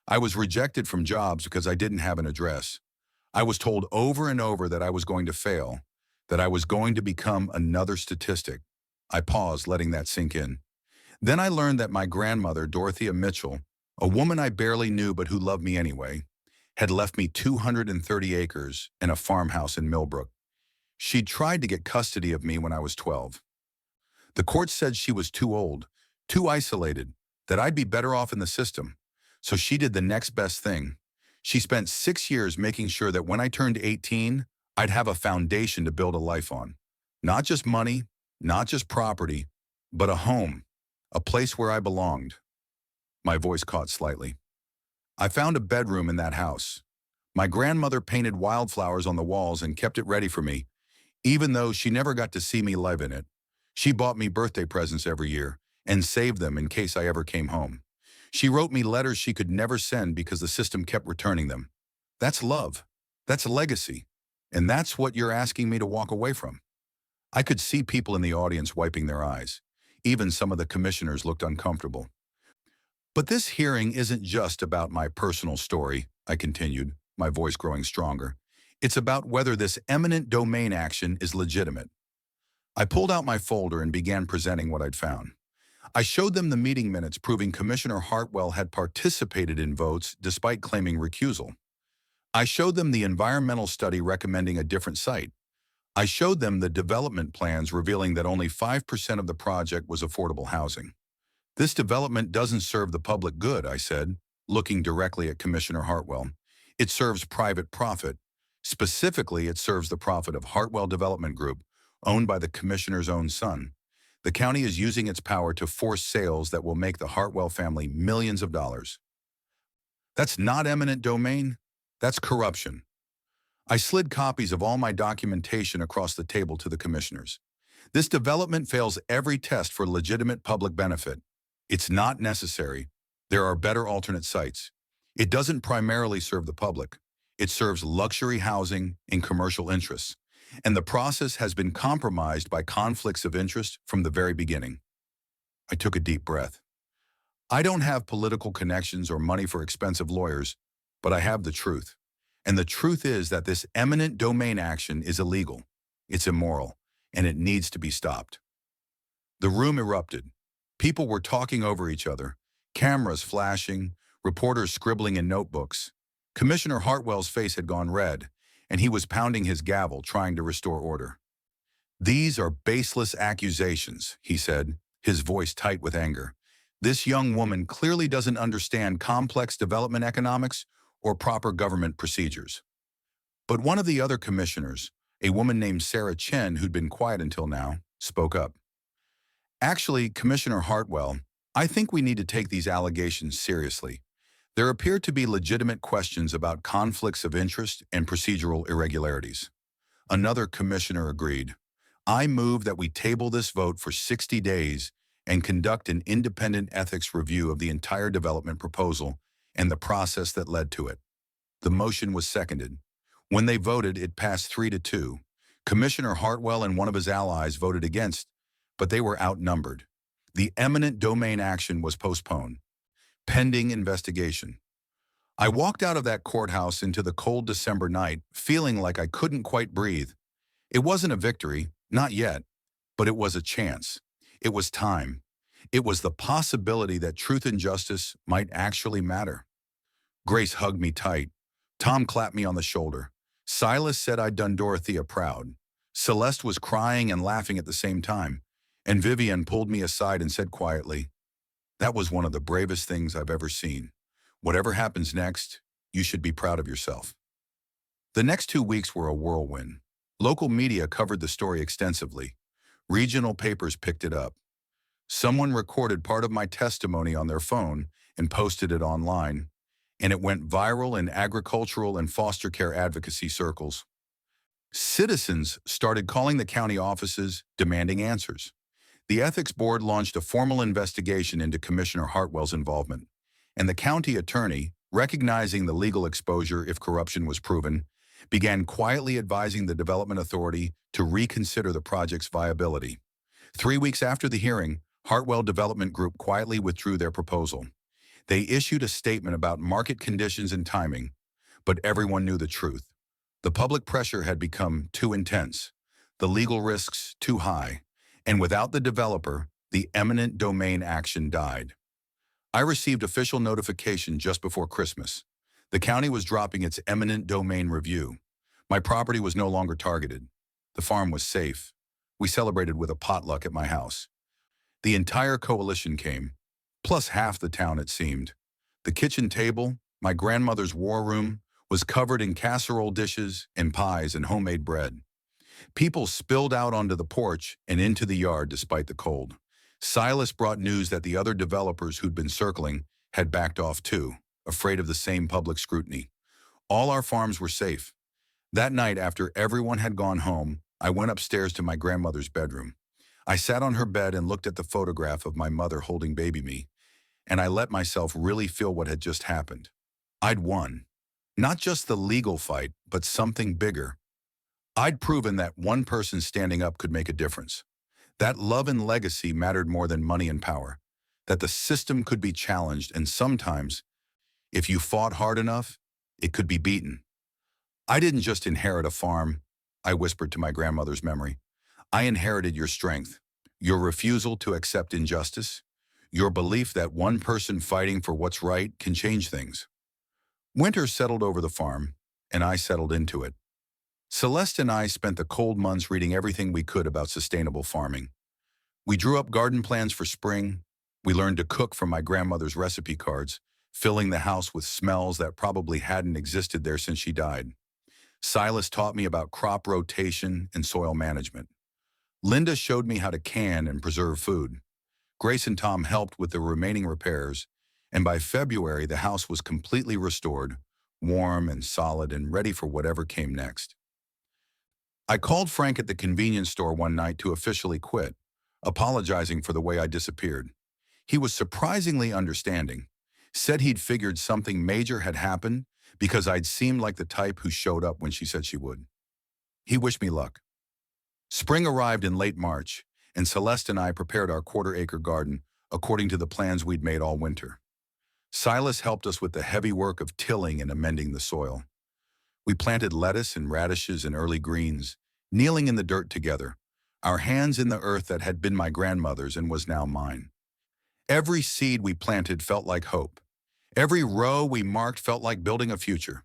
S1: I was rejected from jobs because I didn't have an address. I was told over and over that I was going to fail, that I was going to become another statistic. I paused, letting that sink in. Then I learned that my grandmother, Dorothea Mitchell, a woman I barely knew but who loved me anyway, had left me 230 acres and a farmhouse in Millbrook. She'd tried to get custody of me when I was 12. The court said she was too old, too isolated, that I'd be better off in the system. So she did the next best thing. She spent 6 years making sure that when I turned 18, I'd have a foundation to build a life on. Not just money, not just property, but a home, a place where I belonged. My voice caught slightly. I found a bedroom in that house. My grandmother painted wildflowers on the walls and kept it ready for me, even though she never got to see me live in it. She bought me birthday presents every year and saved them in case I ever came home. She wrote me letters she could never send because the system kept returning them. That's love. That's a legacy. And that's what you're asking me to walk away from. I could see people in the audience wiping their eyes. Even some of the commissioners looked uncomfortable. But this hearing isn't just about my personal story, I continued, my voice growing stronger. It's about whether this eminent domain action is legitimate. I pulled out my folder and began presenting what I'd found. I showed them the meeting minutes proving Commissioner Hartwell had participated in votes despite claiming recusal. I showed them the environmental study recommending a different site. I showed them the development plans revealing that only 5% of the project was affordable housing. This development doesn't serve the public good, I said, looking directly at Commissioner Hartwell. It serves private profit. Specifically, it serves the profit of Hartwell Development Group, owned by the commissioner's own son. The county is using its power to force sales that will make the Hartwell family millions of dollars. That's not eminent domain. That's corruption. I slid copies of all my documentation across the table to the commissioners. This development fails every test for legitimate public benefit. It's not necessary. There are better alternate sites. It doesn't primarily serve the public. It serves luxury housing and commercial interests. And the process has been compromised by conflicts of interest from the very beginning. I took a deep breath. I don't have political connections or money for expensive lawyers, but I have the truth. And the truth is that this eminent domain action is illegal, it's immoral, and it needs to be stopped. The room erupted. People were talking over each other, cameras flashing, reporters scribbling in notebooks. Commissioner Hartwell's face had gone red, and he was pounding his gavel trying to restore order. "These are baseless accusations," he said, his voice tight with anger. "This young woman clearly doesn't understand complex development economics or proper government procedures." But one of the other commissioners, a woman named Sarah Chen, who'd been quiet until now, spoke up. "Actually, Commissioner Hartwell, I think we need to take these allegations seriously. There appear to be legitimate questions about conflicts of interest and procedural irregularities." Another commissioner agreed. "I move that we table this vote for 60 days and conduct an independent ethics review of the entire development proposal and the process that led to it." The motion was seconded. When they voted, it passed 3-2. Commissioner Hartwell and one of his allies voted against, but they were outnumbered. The eminent domain action was postponed, pending investigation. I walked out of that courthouse into the cold December night, feeling like I couldn't quite breathe. It wasn't a victory, not yet, but it was a chance. It was time. It was the possibility that truth and justice might actually matter. Grace hugged me tight. Tom clapped me on the shoulder. Silas said I'd done Dorothea proud. Celeste was crying and laughing at the same time, and Vivian pulled me aside and said quietly, "That was one of the bravest things I've ever seen. Whatever happens next, you should be proud of yourself." The next 2 weeks were a whirlwind. Local media covered the story extensively. Regional papers picked it up. Someone recorded part of my testimony on their phone and posted it online, and it went viral in agricultural and foster care advocacy circles. Citizens started calling the county offices, demanding answers. The ethics board launched a formal investigation into Commissioner Hartwell's involvement, and the county attorney, recognizing the legal exposure if corruption was proven, began quietly advising the development authority to reconsider the project's viability. 3 weeks after the hearing, Hartwell Development Group quietly withdrew their proposal. They issued a statement about market conditions and timing, but everyone knew the truth. The public pressure had become too intense, the legal risks too high, and without the developer, the eminent domain action died. I received official notification just before Christmas. The county was dropping its eminent domain review. My property was no longer targeted. The farm was safe. We celebrated with a potluck at my house. The entire coalition came, plus half the town it seemed. The kitchen table, my grandmother's war room, was covered in casserole dishes and pies and homemade bread. People spilled out onto the porch and into the yard despite the cold. Silas brought news that the other developers who'd been circling had backed off too, afraid of the same public scrutiny. All our farms were safe. That night, after everyone had gone home, I went upstairs to my grandmother's bedroom. I sat on her bed and looked at the photograph of my mother holding baby me, and I let myself really feel what had just happened. I'd won. Not just the legal fight, but something bigger. I'd proven that one person standing up could make a difference. That love and legacy mattered more than money and power. That the system could be challenged, and sometimes, if you fought hard enough, it could be beaten. I didn't just inherit a farm, I whispered to my grandmother's memory. I inherited your strength, your refusal to accept injustice, your belief that one person fighting for what's right can change things. Winter settled over the farm, and I settled into it. Celeste and I spent the cold months reading everything we could about sustainable farming. We drew up garden plans for spring. We learned to cook from my grandmother's recipe cards, filling the house with smells that probably hadn't existed there since she died. Silas taught me about crop rotation and soil management. Linda showed me how to can and preserve food. Grace and Tom helped with the remaining repairs, and by February the house was completely restored, warm and solid and ready for whatever came next. I called Frank at the convenience store one night to officially quit, apologizing for the way I disappeared. He was surprisingly understanding, said he'd figured something major had happened because I'd seemed like the type who showed up when she said she would. He wished me luck. Spring arrived in late March, and Celeste and I prepared our quarter-acre garden according to the plans we'd made all winter. Silas helped us with the heavy work of tilling and amending the soil. We planted lettuce and radishes and early greens, kneeling in the dirt together, our hands in the earth that had been my grandmother's and was now mine. Every seed we planted felt like hope. Every row we marked felt like building a future.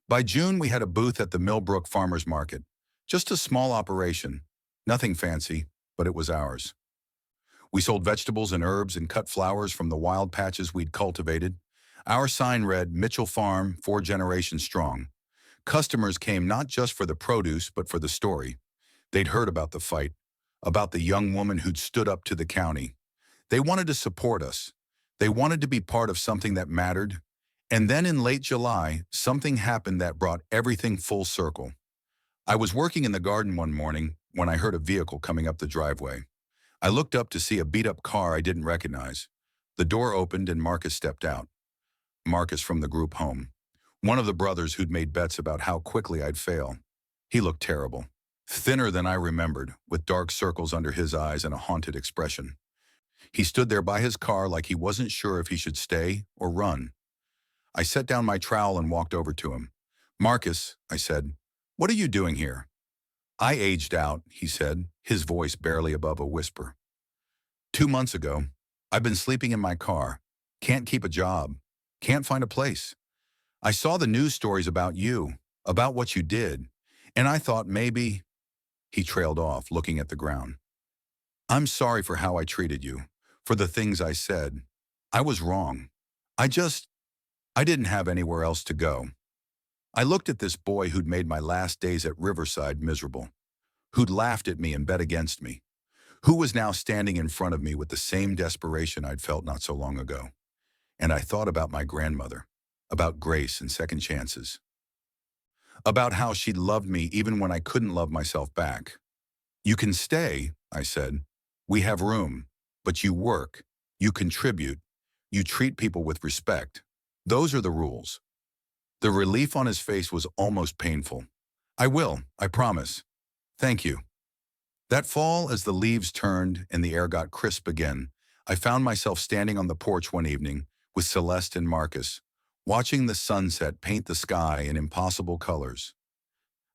S1: By June, we had a booth at the Millbrook Farmers Market. Just a small operation, nothing fancy, but it was ours. We sold vegetables and herbs and cut flowers from the wild patches we'd cultivated. Our sign read, Mitchell Farm, 4 generations strong. Customers came not just for the produce, but for the story. They'd heard about the fight, about the young woman who'd stood up to the county. They wanted to support us. They wanted to be part of something that mattered. And then in late July, something happened that brought everything full circle. I was working in the garden one morning when I heard a vehicle coming up the driveway. I looked up to see a beat-up car I didn't recognize. The door opened and Marcus stepped out. Marcus from the group home. One of the brothers who'd made bets about how quickly I'd fail. He looked terrible. Thinner than I remembered, with dark circles under his eyes and a haunted expression. He stood there by his car like he wasn't sure if he should stay or run. I set down my trowel and walked over to him. Marcus, I said, what are you doing here? I aged out, he said, his voice barely above a whisper. 2 months ago, I've been sleeping in my car. Can't keep a job. Can't find a place. I saw the news stories about you, about what you did, and I thought maybe... He trailed off, looking at the ground. I'm sorry for how I treated you, for the things I said. I was wrong. I didn't have anywhere else to go. I looked at this boy who'd made my last days at Riverside miserable, who'd laughed at me and bet against me, who was now standing in front of me with the same desperation I'd felt not so long ago. And I thought about my grandmother, about grace and second chances, about how she'd loved me even when I couldn't love myself back. You can stay, I said. We have room, but you work, you contribute, you treat people with respect. Those are the rules. The relief on his face was almost painful. I will, I promise. Thank you. That fall, as the leaves turned and the air got crisp again, I found myself standing on the porch one evening with Celeste and Marcus, watching the sunset paint the sky in impossible colors.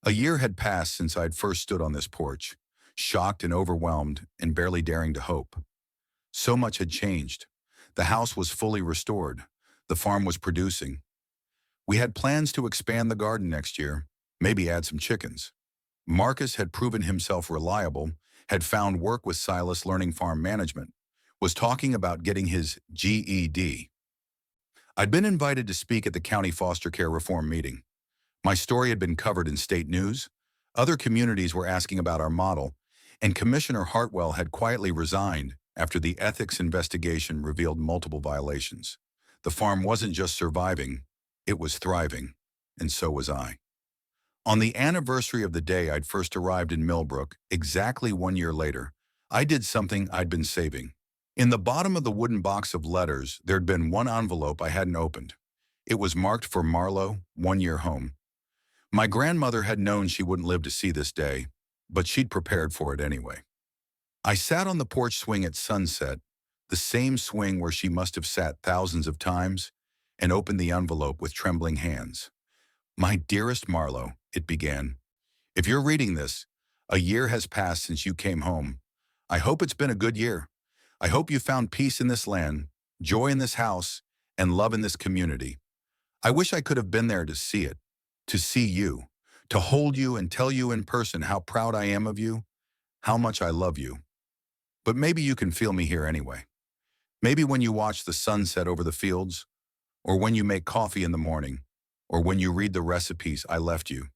S1: A year had passed since I'd first stood on this porch, shocked and overwhelmed and barely daring to hope. So much had changed. The house was fully restored. The farm was producing. We had plans to expand the garden next year, maybe add some chickens. Marcus had proven himself reliable, had found work with Silas learning farm management, was talking about getting his GED. I'd been invited to speak at the county foster care reform meeting. My story had been covered in state news. Other communities were asking about our model, and Commissioner Hartwell had quietly resigned after the ethics investigation revealed multiple violations. The farm wasn't just surviving, it was thriving. and so was I. On the anniversary of the day I'd first arrived in Millbrook, exactly 1 year later, I did something I'd been saving. In the bottom of the wooden box of letters, there'd been one envelope I hadn't opened. It was marked for Marlowe, 1 year home. My grandmother had known she wouldn't live to see this day, but she'd prepared for it anyway. I sat on the porch swing at sunset, the same swing where she must have sat thousands of times, and opened the envelope with trembling hands. My dearest Marlowe, it began. If you're reading this, a year has passed since you came home. I hope it's been a good year. I hope you found peace in this land, joy in this house, and love in this community. I wish I could have been there to see it, to see you, to hold you and tell you in person how proud I am of you, how much I love you. But maybe you can feel me here anyway. Maybe when you watch the sunset over the fields, or when you make coffee in the morning, or when you read the recipes I left you.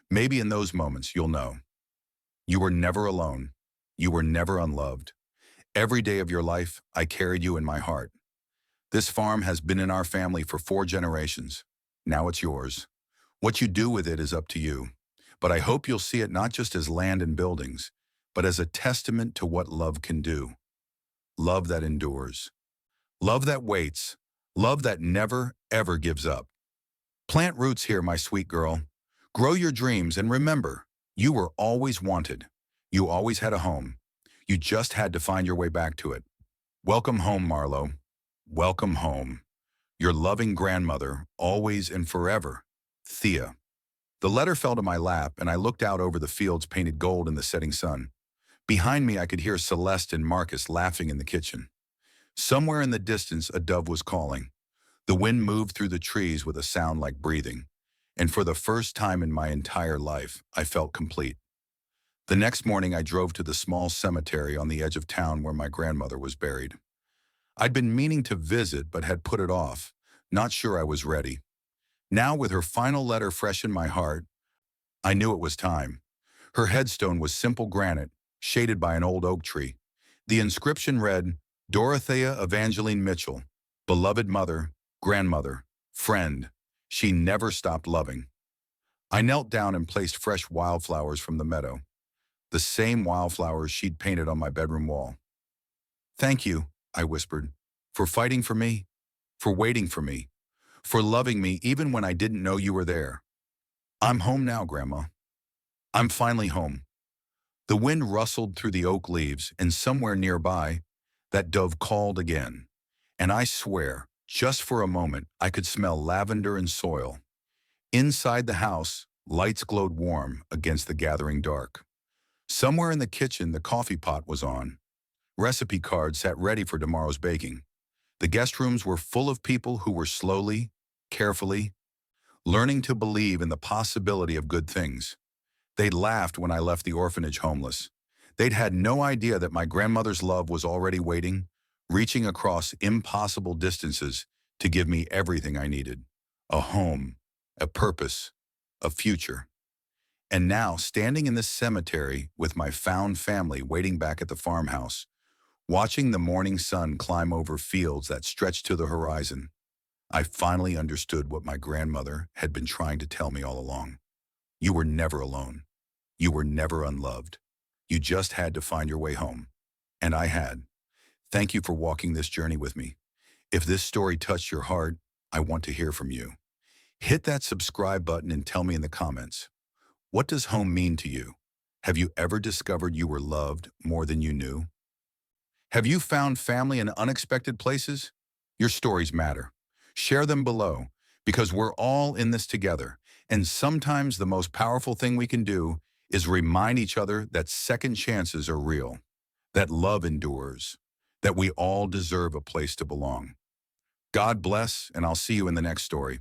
S1: Maybe in those moments you'll know. You were never alone. You were never unloved. Every day of your life, I carried you in my heart. This farm has been in our family for 4 generations. Now it's yours. What you do with it is up to you. But I hope you'll see it not just as land and buildings, but as a testament to what love can do. Love that endures. Love that waits. Love that never, ever gives up. Plant roots here, my sweet girl. Grow your dreams and remember, you were always wanted. You always had a home. You just had to find your way back to it. Welcome home, Marlowe. Welcome home. Your loving grandmother, always and forever, Thea. The letter fell to my lap and I looked out over the fields painted gold in the setting sun. Behind me, I could hear Celeste and Marcus laughing in the kitchen. Somewhere in the distance, a dove was calling. The wind moved through the trees with a sound like breathing, and for the first time in my entire life, I felt complete. The next morning, I drove to the small cemetery on the edge of town where my grandmother was buried. I'd been meaning to visit but had put it off, not sure I was ready. Now, with her final letter fresh in my heart, I knew it was time. Her headstone was simple granite, shaded by an old oak tree. The inscription read, Dorothea Evangeline Mitchell, beloved mother, grandmother, friend. She never stopped loving. I knelt down and placed fresh wildflowers from the meadow, the same wildflowers she'd painted on my bedroom wall. Thank you, I whispered, for fighting for me, for waiting for me, for loving me even when I didn't know you were there. I'm home now, Grandma. I'm finally home. The wind rustled through the oak leaves, and somewhere nearby, that dove called again. And I swear, just for a moment, I could smell lavender and soil. Inside the house, lights glowed warm against the gathering dark. Somewhere in the kitchen, the coffee pot was on. Recipe cards sat ready for tomorrow's baking. The guest rooms were full of people who were slowly, carefully, learning to believe in the possibility of good things. They'd laughed when I left the orphanage homeless. They'd had no idea that my grandmother's love was already waiting, reaching across impossible distances to give me everything I needed. A home, a purpose, a future. And now, standing in this cemetery with my found family waiting back at the farmhouse, watching the morning sun climb over fields that stretched to the horizon, I finally understood what my grandmother had been trying to tell me all along. You were never alone. You were never unloved. You just had to find your way home. And I had. Thank you for walking this journey with me. If this story touched your heart, I want to hear from you. Hit that subscribe button and tell me in the comments. What does home mean to you? Have you ever discovered you were loved more than you knew? Have you found family in unexpected places? Your stories matter. Share them below, because we're all in this together. And sometimes the most powerful thing we can do is remind each other that second chances are real, that love endures, that we all deserve a place to belong. God bless, and I'll see you in the next story.